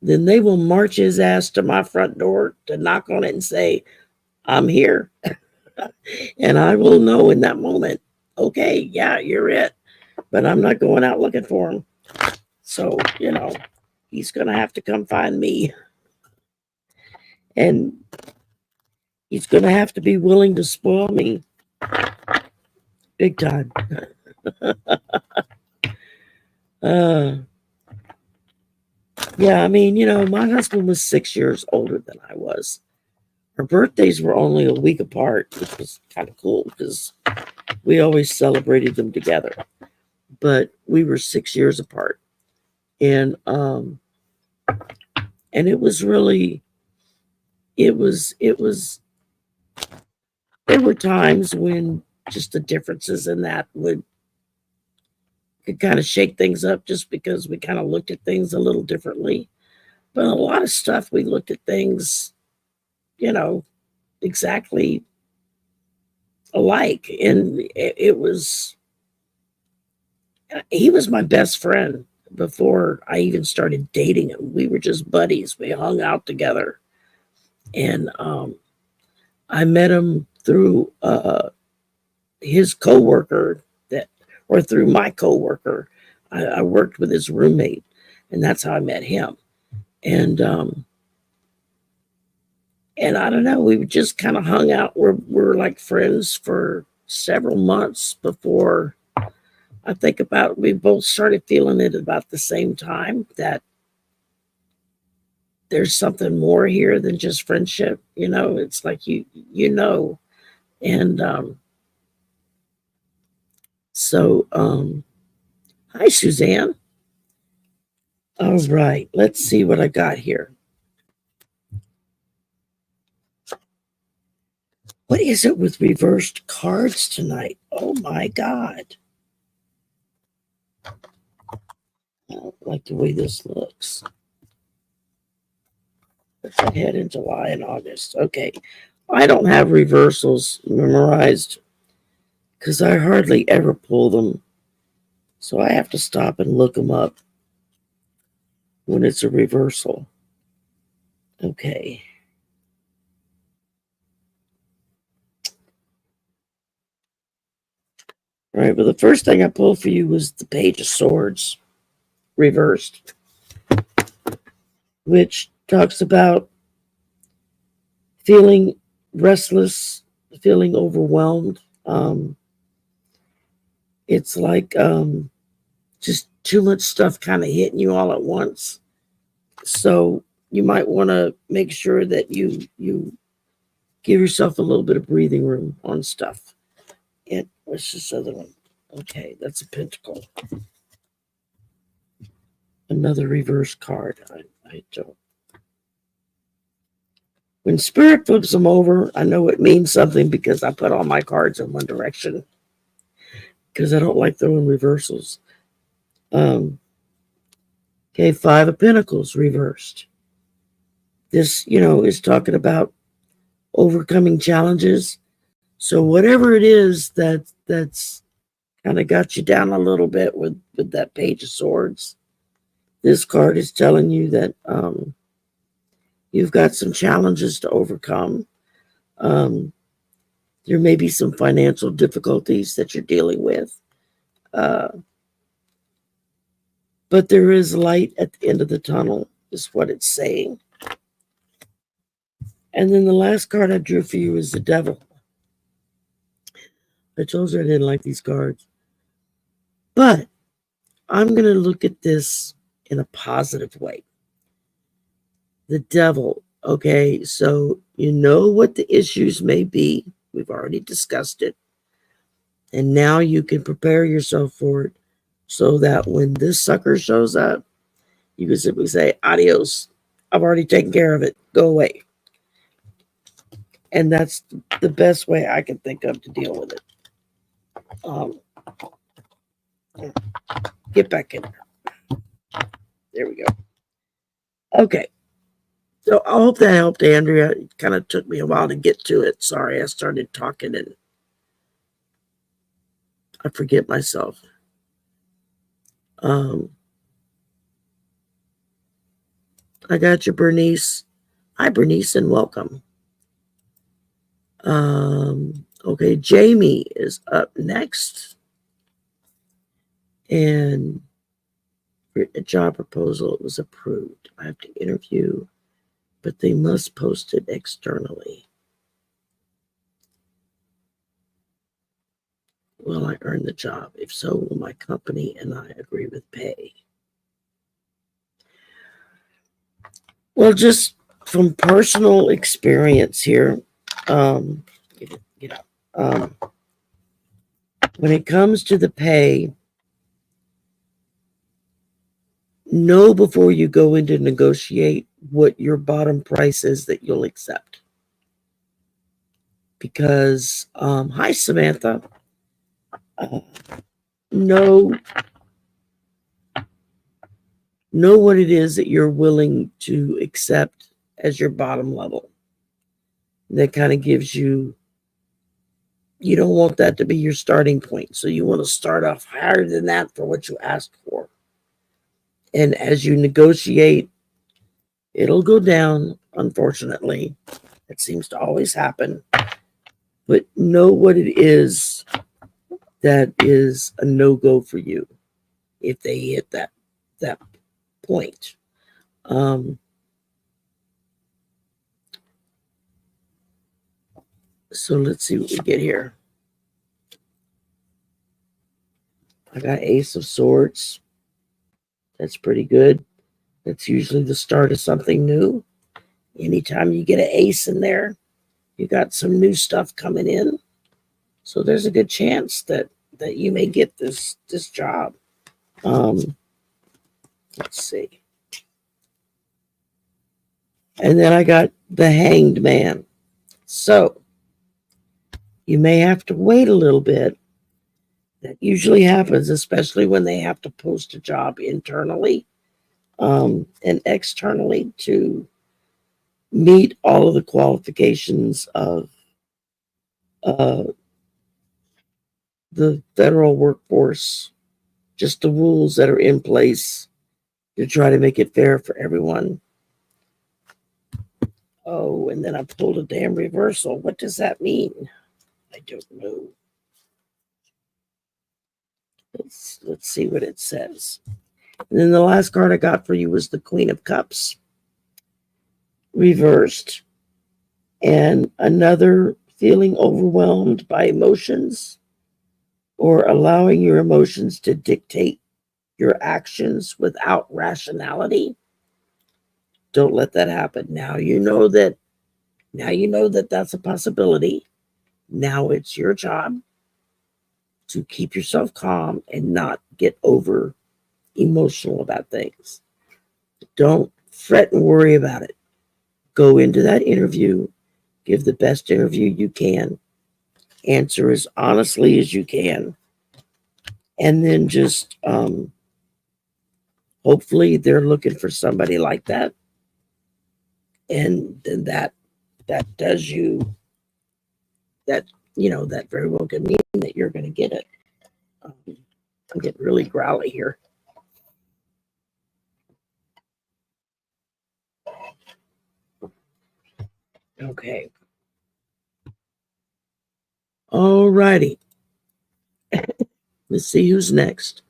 then they will march his ass to my front door to knock on it and say, I'm here. And I will know in that moment, okay, yeah, you're it. But I'm not going out looking for him. So, he's going to have to come find me. And he's going to have to be willing to spoil me big time. Yeah, I mean, my husband was 6 years older than I was. Our birthdays were only a week apart, which was kind of cool because we always celebrated them together. But we were 6 years apart. And it was really, it was, there were times when just the differences in that could kind of shake things up just because we kind of looked at things a little differently. But a lot of stuff, we looked at things, exactly alike. And he was my best friend before I even started dating him. We were just buddies. We hung out together. And I met him through his coworker or through my coworker. I worked with his roommate, and that's how I met him. And I don't know, we just kind of hung out. We're like friends for several months before we both started feeling it about the same time, that there's something more here than just friendship. It's like and so hi Suzanne. All right, let's see what I got here. What is it with reversed cards tonight? Oh my God. I don't like the way this looks. Let's head in July and August. Okay. I don't have reversals memorized because I hardly ever pull them. So I have to stop and look them up when it's a reversal. Okay. All right, but the first thing I pulled for you was the Page of Swords reversed, which talks about feeling restless, feeling overwhelmed. It's like just too much stuff kind of hitting you all at once. So you might want to make sure that you give yourself a little bit of breathing room on stuff. What's this other one? Okay, that's a pentacle. Another reverse card. I don't. When spirit flips them over, I know it means something because I put all my cards in one direction because I don't like throwing reversals. Okay, Five of Pentacles reversed. This, is talking about overcoming challenges. So whatever it is that's kind of got you down a little bit with that Page of Swords, this card is telling you that you've got some challenges to overcome. There may be some financial difficulties that you're dealing with. But there is light at the end of the tunnel, is what it's saying. And then the last card I drew for you is the Devil. I told you I didn't like these cards. But I'm going to look at this in a positive way. The Devil, okay, so you know what the issues may be. We've already discussed it. And now you can prepare yourself for it so that when this sucker shows up, you can simply say, adios, I've already taken care of it. Go away. And that's the best way I can think of to deal with it. Get back in there. There we go. Okay. So I hope that helped, Andrea. It kind of took me a while to get to it. Sorry, I started talking and I forget myself. I got you, Bernice. Hi, Bernice, and welcome. Okay, Jamie is up next. And a job proposal. It was approved. I have to interview, but they must post it externally. Will I earn the job? If so, will my company and I agree with pay? Well, just from personal experience here, get up. When it comes to the pay, know before you go in to negotiate what your bottom price is that you'll accept. Because, hi, Samantha. Know what it is that you're willing to accept as your bottom level. That kind of gives you don't want that to be your starting point. So you want to start off higher than that for what you asked for. And as you negotiate, it'll go down, unfortunately. It seems to always happen. But know what it is that is a no-go for you if they hit that point. So let's see what we get here. I got Ace of Swords. That's pretty good. That's usually the start of something new. Anytime you get an ace in there, you got some new stuff coming in. So there's a good chance that you may get this job. Let's see. And then I got the Hanged Man. So you may have to wait a little bit. That usually happens, especially when they have to post a job internally and externally to meet all of the qualifications of the federal workforce, just the rules that are in place to try to make it fair for everyone. Oh, and then I pulled a damn reversal. What does that mean? I don't know. Let's see what it says. And then the last card I got for you was the Queen of Cups reversed. And another feeling overwhelmed by emotions or allowing your emotions to dictate your actions without rationality. Don't let that happen. Now you know that that's a possibility. Now it's your job to keep yourself calm and not get over emotional about things. Don't fret and worry about it. Go into that interview, give the best interview you can, answer as honestly as you can, and then just hopefully they're looking for somebody like that. And then that does you that that very well could mean that you're going to get it. I'm getting really growly here. Okay. All righty. Let's see who's next.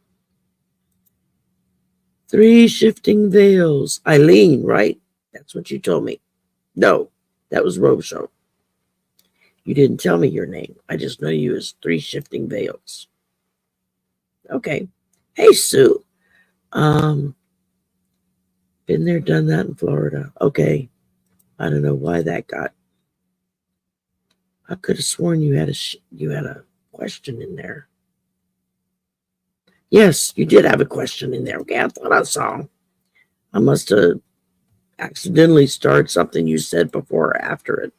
3 shifting veils. Eileen, right? That's what you told me. No, that was Roadshow. You didn't tell me your name. I just know you as 3 shifting veils. Okay. Hey, Sue. Been there, done that in Florida. Okay. I don't know why that got. I could have sworn you had a question in there. Yes, you did have a question in there. Okay, I thought I saw. I must have accidentally started something you said before or after it.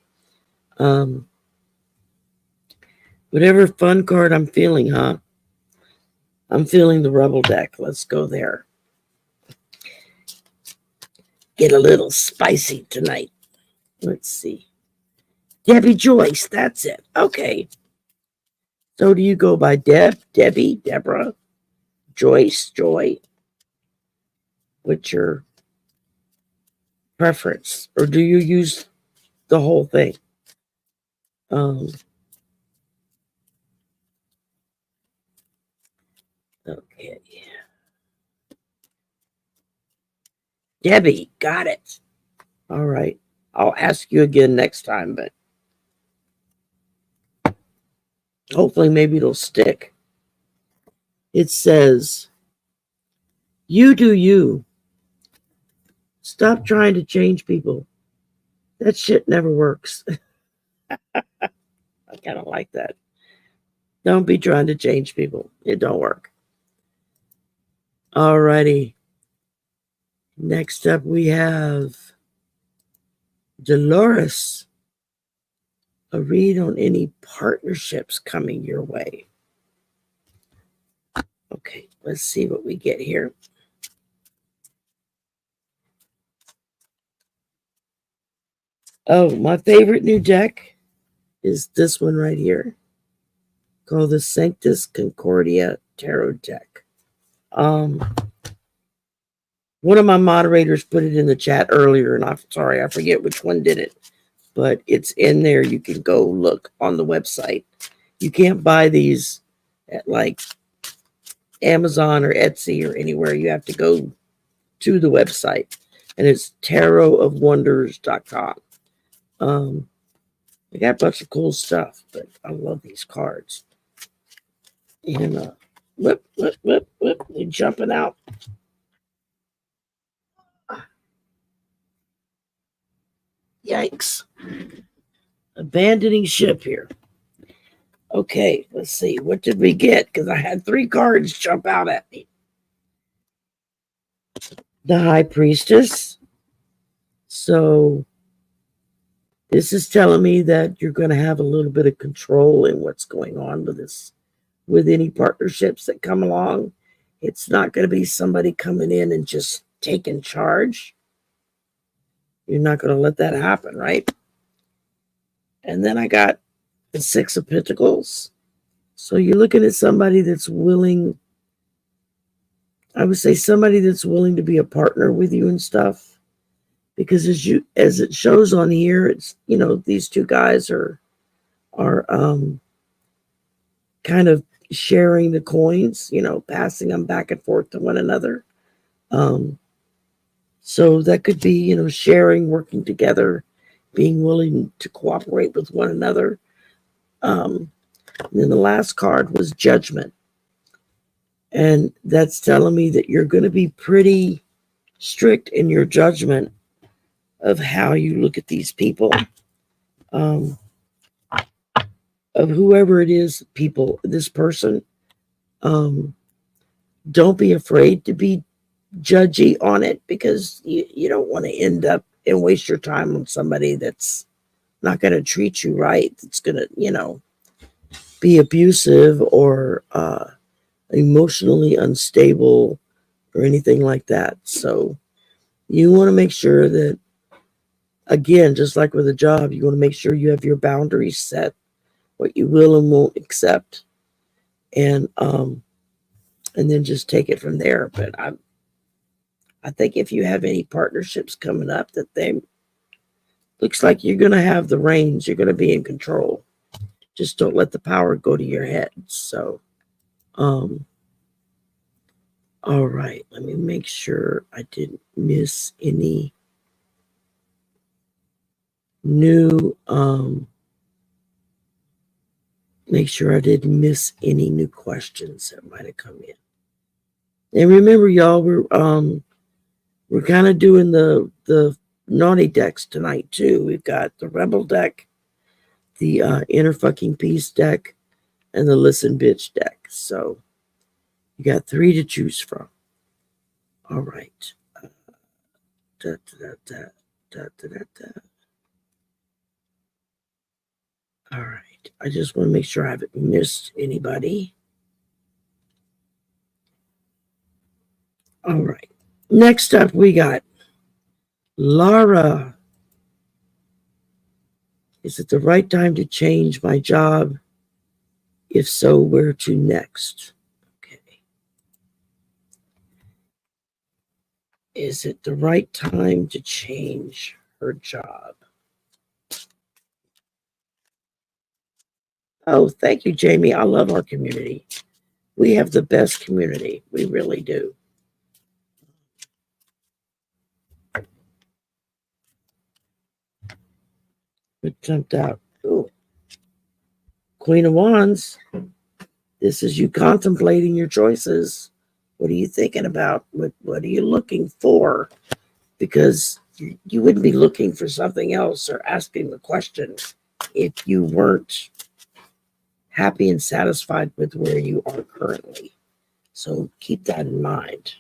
Whatever fun card I'm feeling, huh? I'm feeling the Rebel deck. Let's go there. Get a little spicy tonight. Let's see. Debbie Joyce, that's it. Okay. So do you go by Deb, Debbie, Deborah, Joyce, Joy? What's your preference? Or do you use the whole thing? Okay. Debbie, got it. All right. I'll ask you again next time, but hopefully maybe it'll stick. It says, you do you. Stop trying to change people. That shit never works. I kind of like that. Don't be trying to change people. It don't work. All righty. Next up we have Dolores. A read on any partnerships coming your way. Okay, let's see what we get here. Oh, my favorite new deck is this one right here, called the Sanctus Concordia Tarot deck. One of my moderators put it in the chat earlier, and I'm sorry, I forget which one did it, but it's in there. You can go look on the website. You can't buy these at like Amazon or Etsy or anywhere. You have to go to the website, and it's tarotofwonders.com. They got a bunch of cool stuff, but I love these cards. And whip, they're jumping out. Yikes. Abandoning ship here. Okay, let's see. What did we get? Because I had 3 cards jump out at me. The High Priestess. So this is telling me that you're going to have a little bit of control in what's going on with this, with any partnerships that come along. It's not going to be somebody coming in and just taking charge. You're not going to let that happen, right? And then I got the 6 of Pentacles. So you're looking at somebody that's willing, I would say somebody that's willing to be a partner with you and stuff. Because as it shows on here, it's, you know, these 2 guys are kind of sharing the coins, you know, passing them back and forth to one another. So that could be, you know, sharing, working together, being willing to cooperate with one another. And then the last card was Judgment. And that's telling me that you're going to be pretty strict in your judgment of how you look at these people, of whoever it is, people, this person. Don't be afraid to be judgy on it, because you don't want to end up and waste your time on somebody that's not going to treat you right, that's going to, you know, be abusive or emotionally unstable or anything like that. So you want to make sure that, again, just like with a job, you want to make sure you have your boundaries set, what you will and won't accept, and then just take it from there. But I think if you have any partnerships coming up, that they looks like you're going to have the reins, you're going to be in control. Just don't let the power go to your head. So, all right, let me make sure I didn't miss any new, make sure I didn't miss any new questions that might have come in. And remember, y'all, we're kind of doing the naughty decks tonight too. We've got the Rebel deck, the Inner Fucking Peace deck, and the Listen Bitch deck. So you got 3 to choose from. All right. All right. I just want to make sure I haven't missed anybody. All right. Next up, we got Laura. Is it the right time to change my job? If so, where to next? Okay. Is it the right time to change her job? Oh, thank you, Jamie. I love our community. We have the best community. We really do. What jumped out? Ooh. Queen of Wands. This is you contemplating your choices. What are you thinking about? What are you looking for? Because you wouldn't be looking for something else or asking the question if you weren't happy and satisfied with where you are currently. So keep that in mind.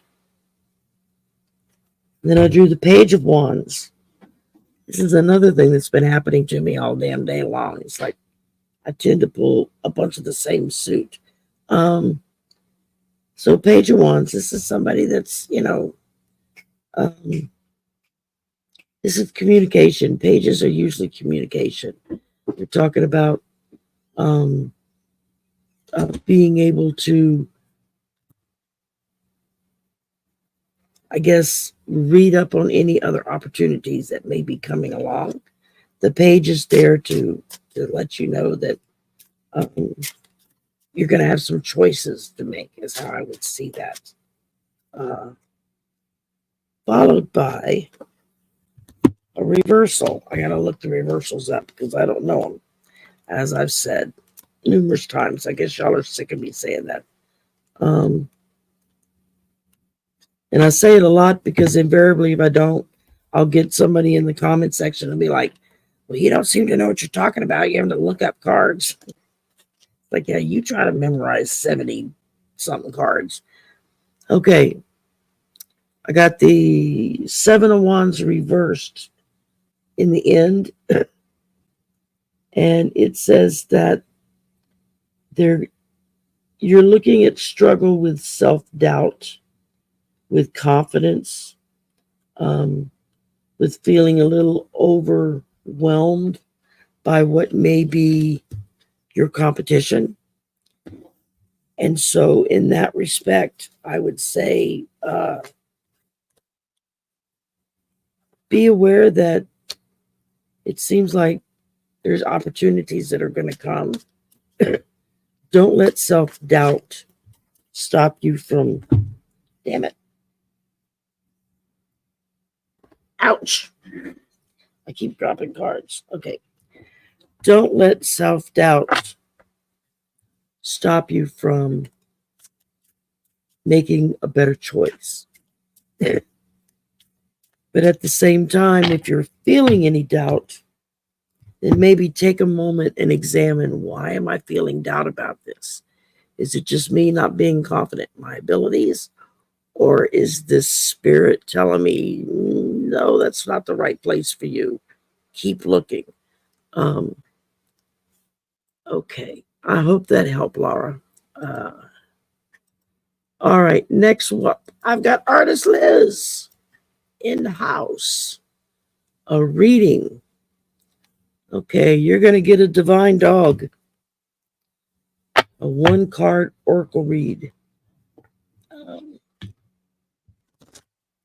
And then I drew the Page of Wands. This is another thing that's been happening to me all damn day long. It's like I tend to pull a bunch of the same suit. So Page of Wands, this is somebody that's, this is communication. Pages are usually communication. We're talking about being able to, I guess, read up on any other opportunities that may be coming along. The page is there to let you know that you're going to have some choices to make, is how I would see that. Followed by a reversal. I got to look the reversals up because I don't know them. As I've said numerous times, I guess y'all are sick of me saying that. And I say it a lot because invariably, if I don't, I'll get somebody in the comment section and be like, well, you don't seem to know what you're talking about. You have to look up cards. Like, yeah, you try to memorize 70-something cards. Okay. I got the 7 of Wands reversed in the end. And it says that you're looking at struggle with self-doubt, with confidence, with feeling a little overwhelmed by what may be your competition. And so in that respect, I would say be aware that it seems like there's opportunities that are going to come. Don't let self-doubt stop you from, damn it. Ouch. I keep dropping cards. Okay. Don't let self-doubt stop you from making a better choice. But at the same time, if you're feeling any doubt, then maybe take a moment and examine, why am I feeling doubt about this? Is it just me not being confident in my abilities? Or is this spirit telling me, no, that's not the right place for you? Keep looking. Okay. I hope that helped, Laura. All right. Next up, I've got Artist Liz in the house. A reading. Okay. You're going to get a divine dog. A 1-card oracle read.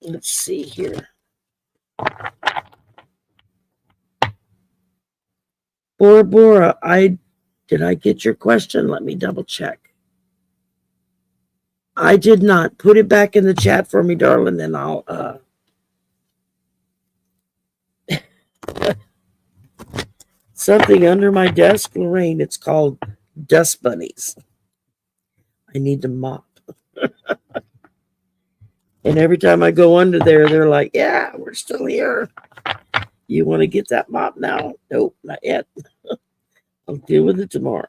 Let's see here. Bora Bora, did I get your question? Let me double check. I did not. Put it back in the chat for me, darling, and I'll something under my desk, Lorraine. It's called dust bunnies. I need to mop. And every time I go under there, they're like, yeah, we're still here. You want to get that mop now? Nope, not yet. I'll deal with it tomorrow.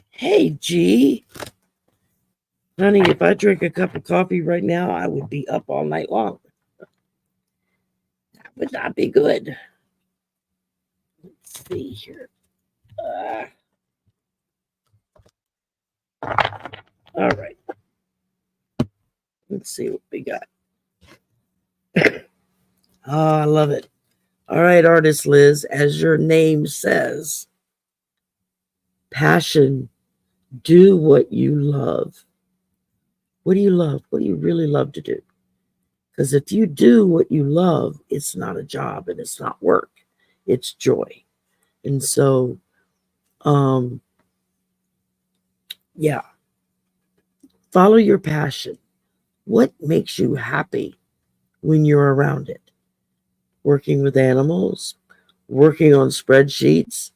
Hey, G. Honey, if I drink a cup of coffee right now, I would be up all night long. That would not be good. Let's see here. All right. Let's see what we got. Oh, I love it. All right, Artist Liz, as your name says, passion, do what you love. What do you love? What do you really love to do? Because if you do what you love, it's not a job and it's not work. It's joy. And so, yeah, follow your passion. What makes you happy when you're around it? Working with animals, working on spreadsheets.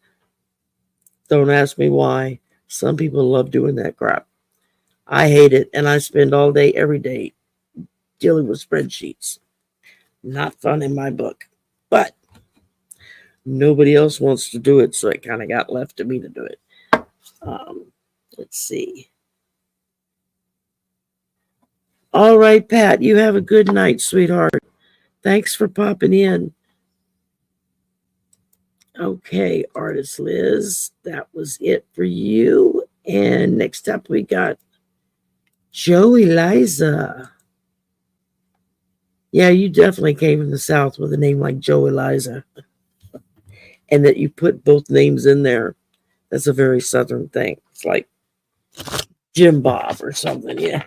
Don't ask me why. Some people love doing that crap. I hate it, and I spend all day, every day, dealing with spreadsheets. Not fun in my book. But nobody else wants to do it, so it kind of got left to me to do it. Let's see. All right, Pat, you have a good night, sweetheart. Thanks for popping in. Okay, Artist Liz, that was it for you. And next up, we got Joe Eliza. Yeah, you definitely came from the South with a name like Joe Eliza. And that you put both names in there. That's a very Southern thing. It's like Jim Bob or something, yeah.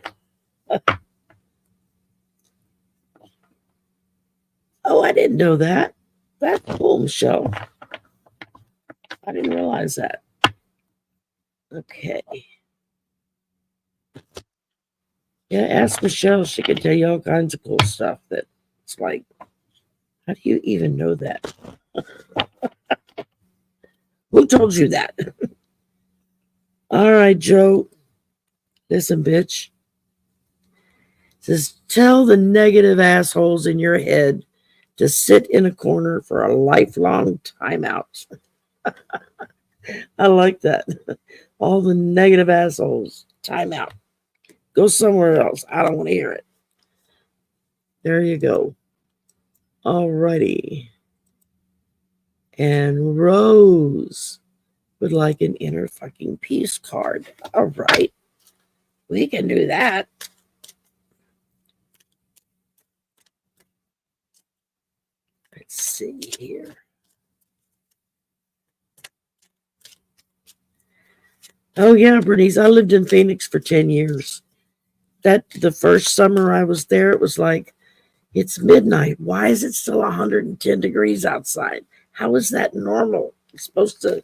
Oh, I didn't know that. That's cool, Michelle. I didn't realize that. Okay. Yeah, ask Michelle. She can tell you all kinds of cool stuff that it's like, how do you even know that? Who told you that? All right, Joe. Listen, bitch. It says, tell the negative assholes in your head to sit in a corner for a lifelong timeout. I like that. All the negative assholes, timeout. Go somewhere else. I don't want to hear it. There you go. All righty. And Rose would like an inner fucking peace card. All right. We can do that. Let's see here. Oh, yeah, Bernice. I lived in Phoenix for 10 years. The first summer I was there, it was like, it's midnight. Why is it still 110 degrees outside? How is that normal? It's supposed to,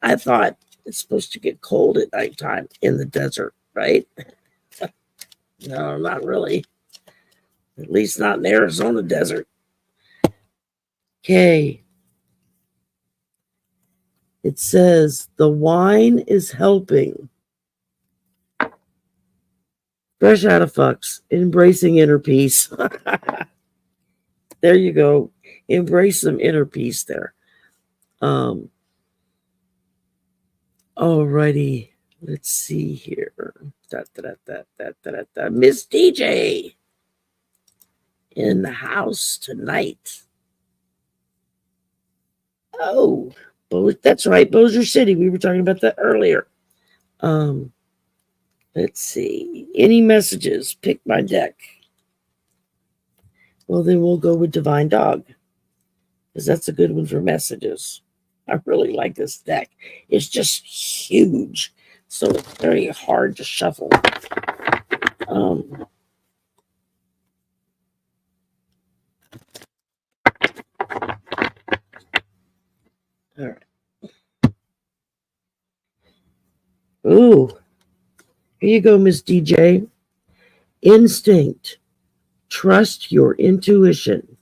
I thought it's supposed to get cold at nighttime in the desert, right? No, not really. At least not in the Arizona desert. Okay. It says the wine is helping. Fresh out of fucks, embracing inner peace. There you go. Embrace some inner peace there. Alrighty. Let's see here. Miss DJ in the house tonight. Oh, that's right, Bossier City. We were talking about that earlier. Let's see. Any messages? Pick my deck. Well, then we'll go with Divine Dog, because that's a good one for messages. I really like this deck. It's just huge, so it's very hard to shuffle. All right. Ooh, here you go, Miss DJ. Instinct. Trust your intuition.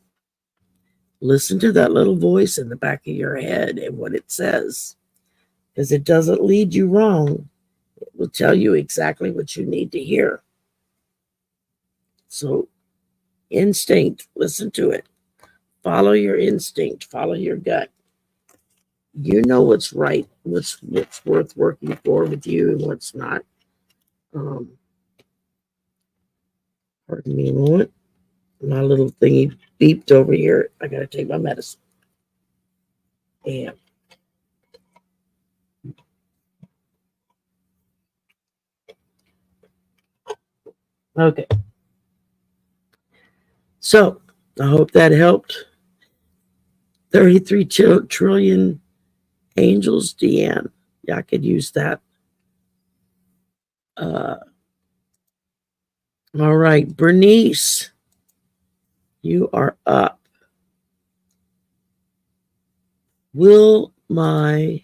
Listen to that little voice in the back of your head and what it says, because it doesn't lead you wrong. It will tell you exactly what you need to hear. So, instinct, listen to it. Follow your instinct, follow your gut. You know what's right, what's worth working for with you and what's not. Pardon me a moment. My little thingy beeped over here. I gotta take my medicine. Yeah. Okay. So I hope that helped. 33 trillion angels, Deanne. Yeah, I could use that. All right, Bernice, you are up. Will my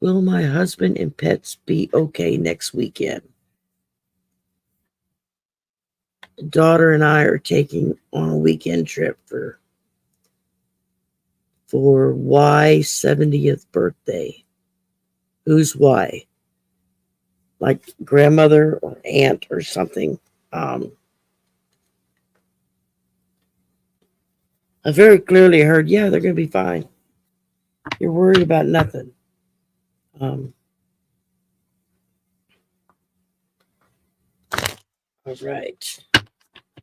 husband and pets be okay next weekend? Daughter and I are taking on a weekend trip for for Y 70th birthday. Who's Y? Like grandmother or aunt or something. I very clearly heard, yeah, they're going to be fine. You're worried about nothing. All right.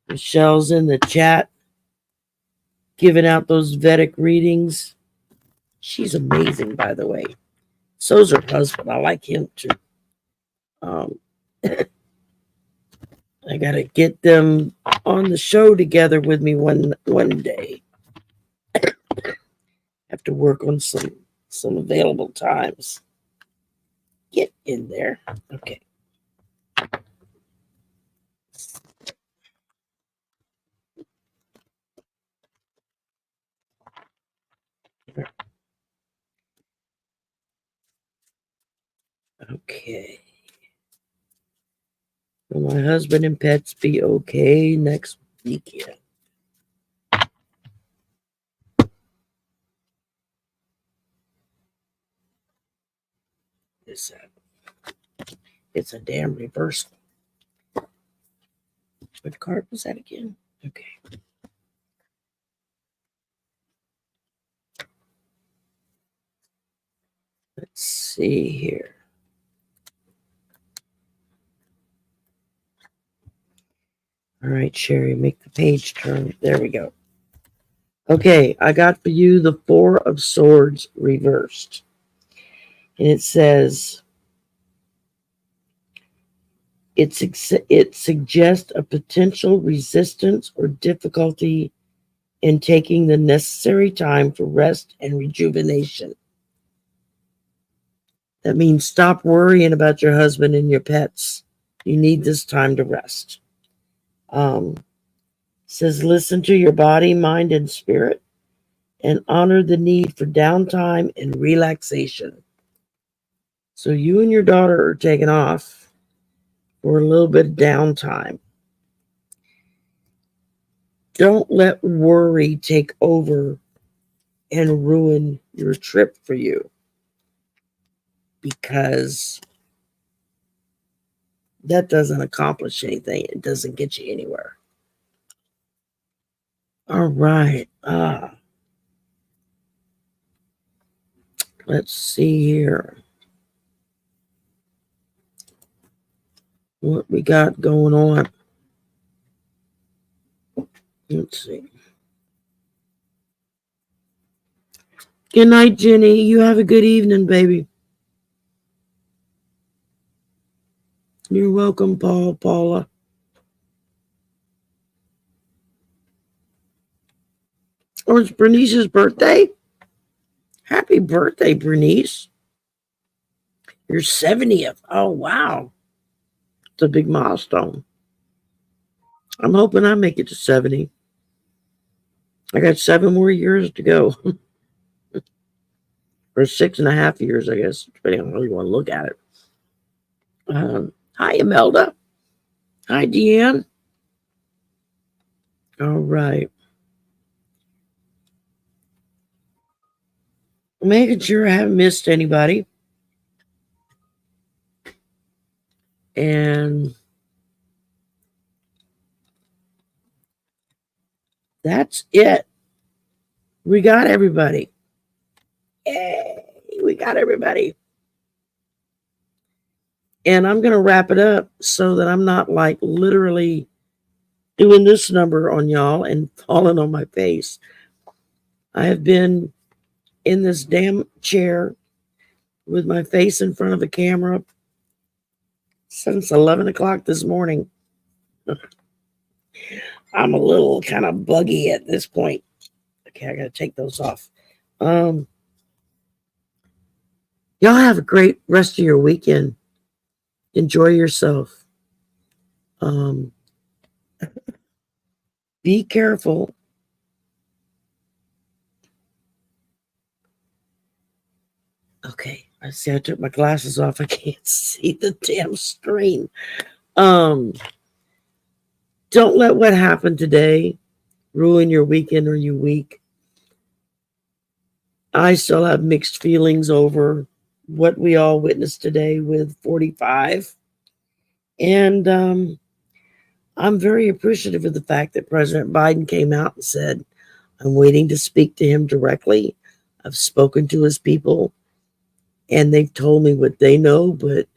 Michelle's in the chat giving out those Vedic readings. She's amazing, by the way. So's her husband. I like him too. Um, I got to get them on the show together with me one day. Have to work on some available times. Get in there. Okay. Okay. Will my husband and pets be okay next weekend? It's a damn reversal. What card was that again? Okay. Let's see here. All right, Sherry, make the page turn. There we go. Okay, I got for you the Four of Swords reversed. And it says, it suggests a potential resistance or difficulty in taking the necessary time for rest and rejuvenation. That means stop worrying about your husband and your pets. You need this time to rest. Says listen to your body, mind, and spirit, and honor the need for downtime and relaxation. So you and your daughter are taking off for a little bit of downtime. Don't let worry take over and ruin your trip for you, because that doesn't accomplish anything. It doesn't get you anywhere. All right. Let's see here. What we got going on. Let's see. Good night, Jenny. You have a good evening, baby. You're welcome, Paula. Oh, it's Bernice's birthday? Happy birthday, Bernice. Your 70th. Oh, wow. It's a big milestone. I'm hoping I make it to 70. I got 7 more years to go. Or 6.5 years, I guess, depending on how you want to look at it. Hi, Imelda. Hi, Deanne. All right. Making sure I haven't missed anybody. And that's it. We got everybody. Yay, we got everybody. And I'm going to wrap it up so that I'm not like literally doing this number on y'all and falling on my face. I have been in this damn chair with my face in front of a camera since 11 o'clock this morning. I'm a little kind of buggy at this point. Okay, I got to take those off. Y'all have a great rest of your weekend. Enjoy yourself. Be careful. Okay, I see I took my glasses off. I can't see the damn screen. Don't let what happened today ruin your weekend or your week. I still have mixed feelings over what we all witnessed today with 45. And I'm very appreciative of the fact that President Biden came out and said, I'm waiting to speak to him directly. I've spoken to his people and they've told me what they know, but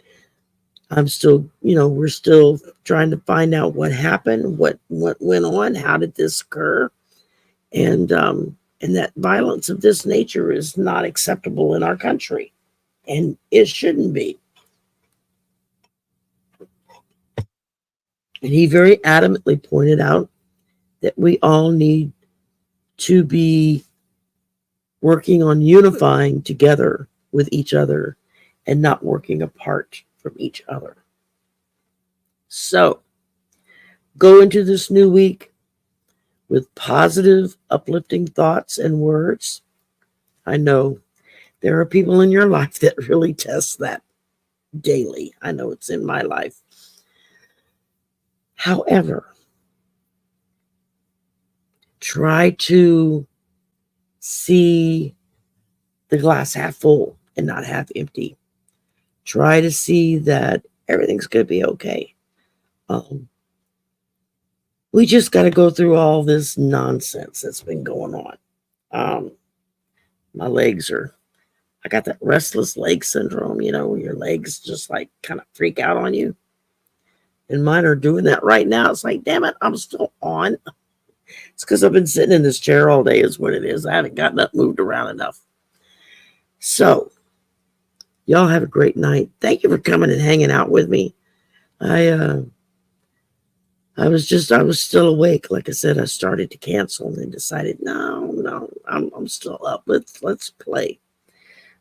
I'm still, we're still trying to find out what happened, what went on, how did this occur, and that violence of this nature is not acceptable in our country, and it shouldn't be. And he very adamantly pointed out that we all need to be working on unifying together with each other and not working apart from each other. So, go into this new week with positive, uplifting thoughts and words. I know there are people in your life that really test that daily. I know it's in my life. However, try to see the glass half full and not half empty. Try to see that everything's going to be okay. We just got to go through all this nonsense that's been going on. My legs I got that restless leg syndrome, where your legs just like kind of freak out on you. And mine are doing that right now. It's like, damn it, I'm still on. It's because I've been sitting in this chair all day is what it is. I haven't gotten up, moved around enough. So, y'all have a great night. Thank you for coming and hanging out with me. I was still awake. Like I said, I started to cancel and then decided, no, I'm still up. Let's play.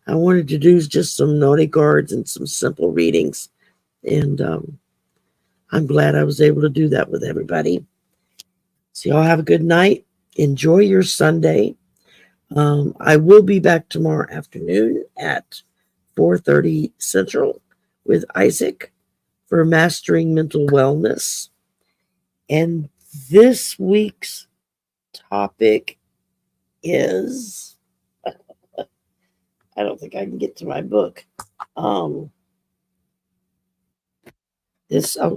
I wanted to do just some naughty cards and some simple readings. And I'm glad I was able to do that with everybody. So y'all have a good night. Enjoy your Sunday. I will be back tomorrow afternoon at 4:30 Central with Isaac for Mastering Mental Wellness. And this week's topic is, I don't think I can get to my book.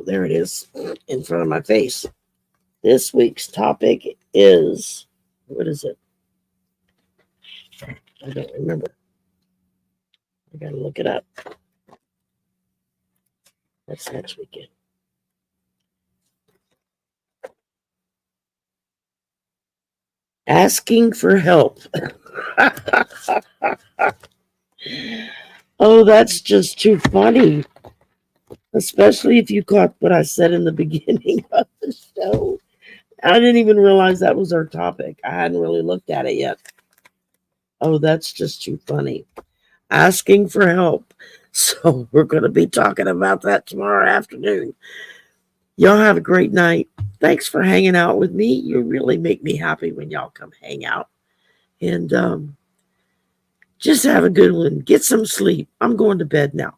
There it is in front of my face. This week's topic is, what is it? I don't remember. I got to look it up. That's next weekend. Asking for help. Oh, that's just too funny. Especially if you caught what I said in the beginning of the show. I didn't even realize that was our topic. I hadn't really looked at it yet. Oh, that's just too funny. Asking for help. So we're going to be talking about that tomorrow afternoon. Y'all have a great night. Thanks for hanging out with me. You really make me happy when y'all come hang out. And just have a good one. Get some sleep. I'm going to bed now.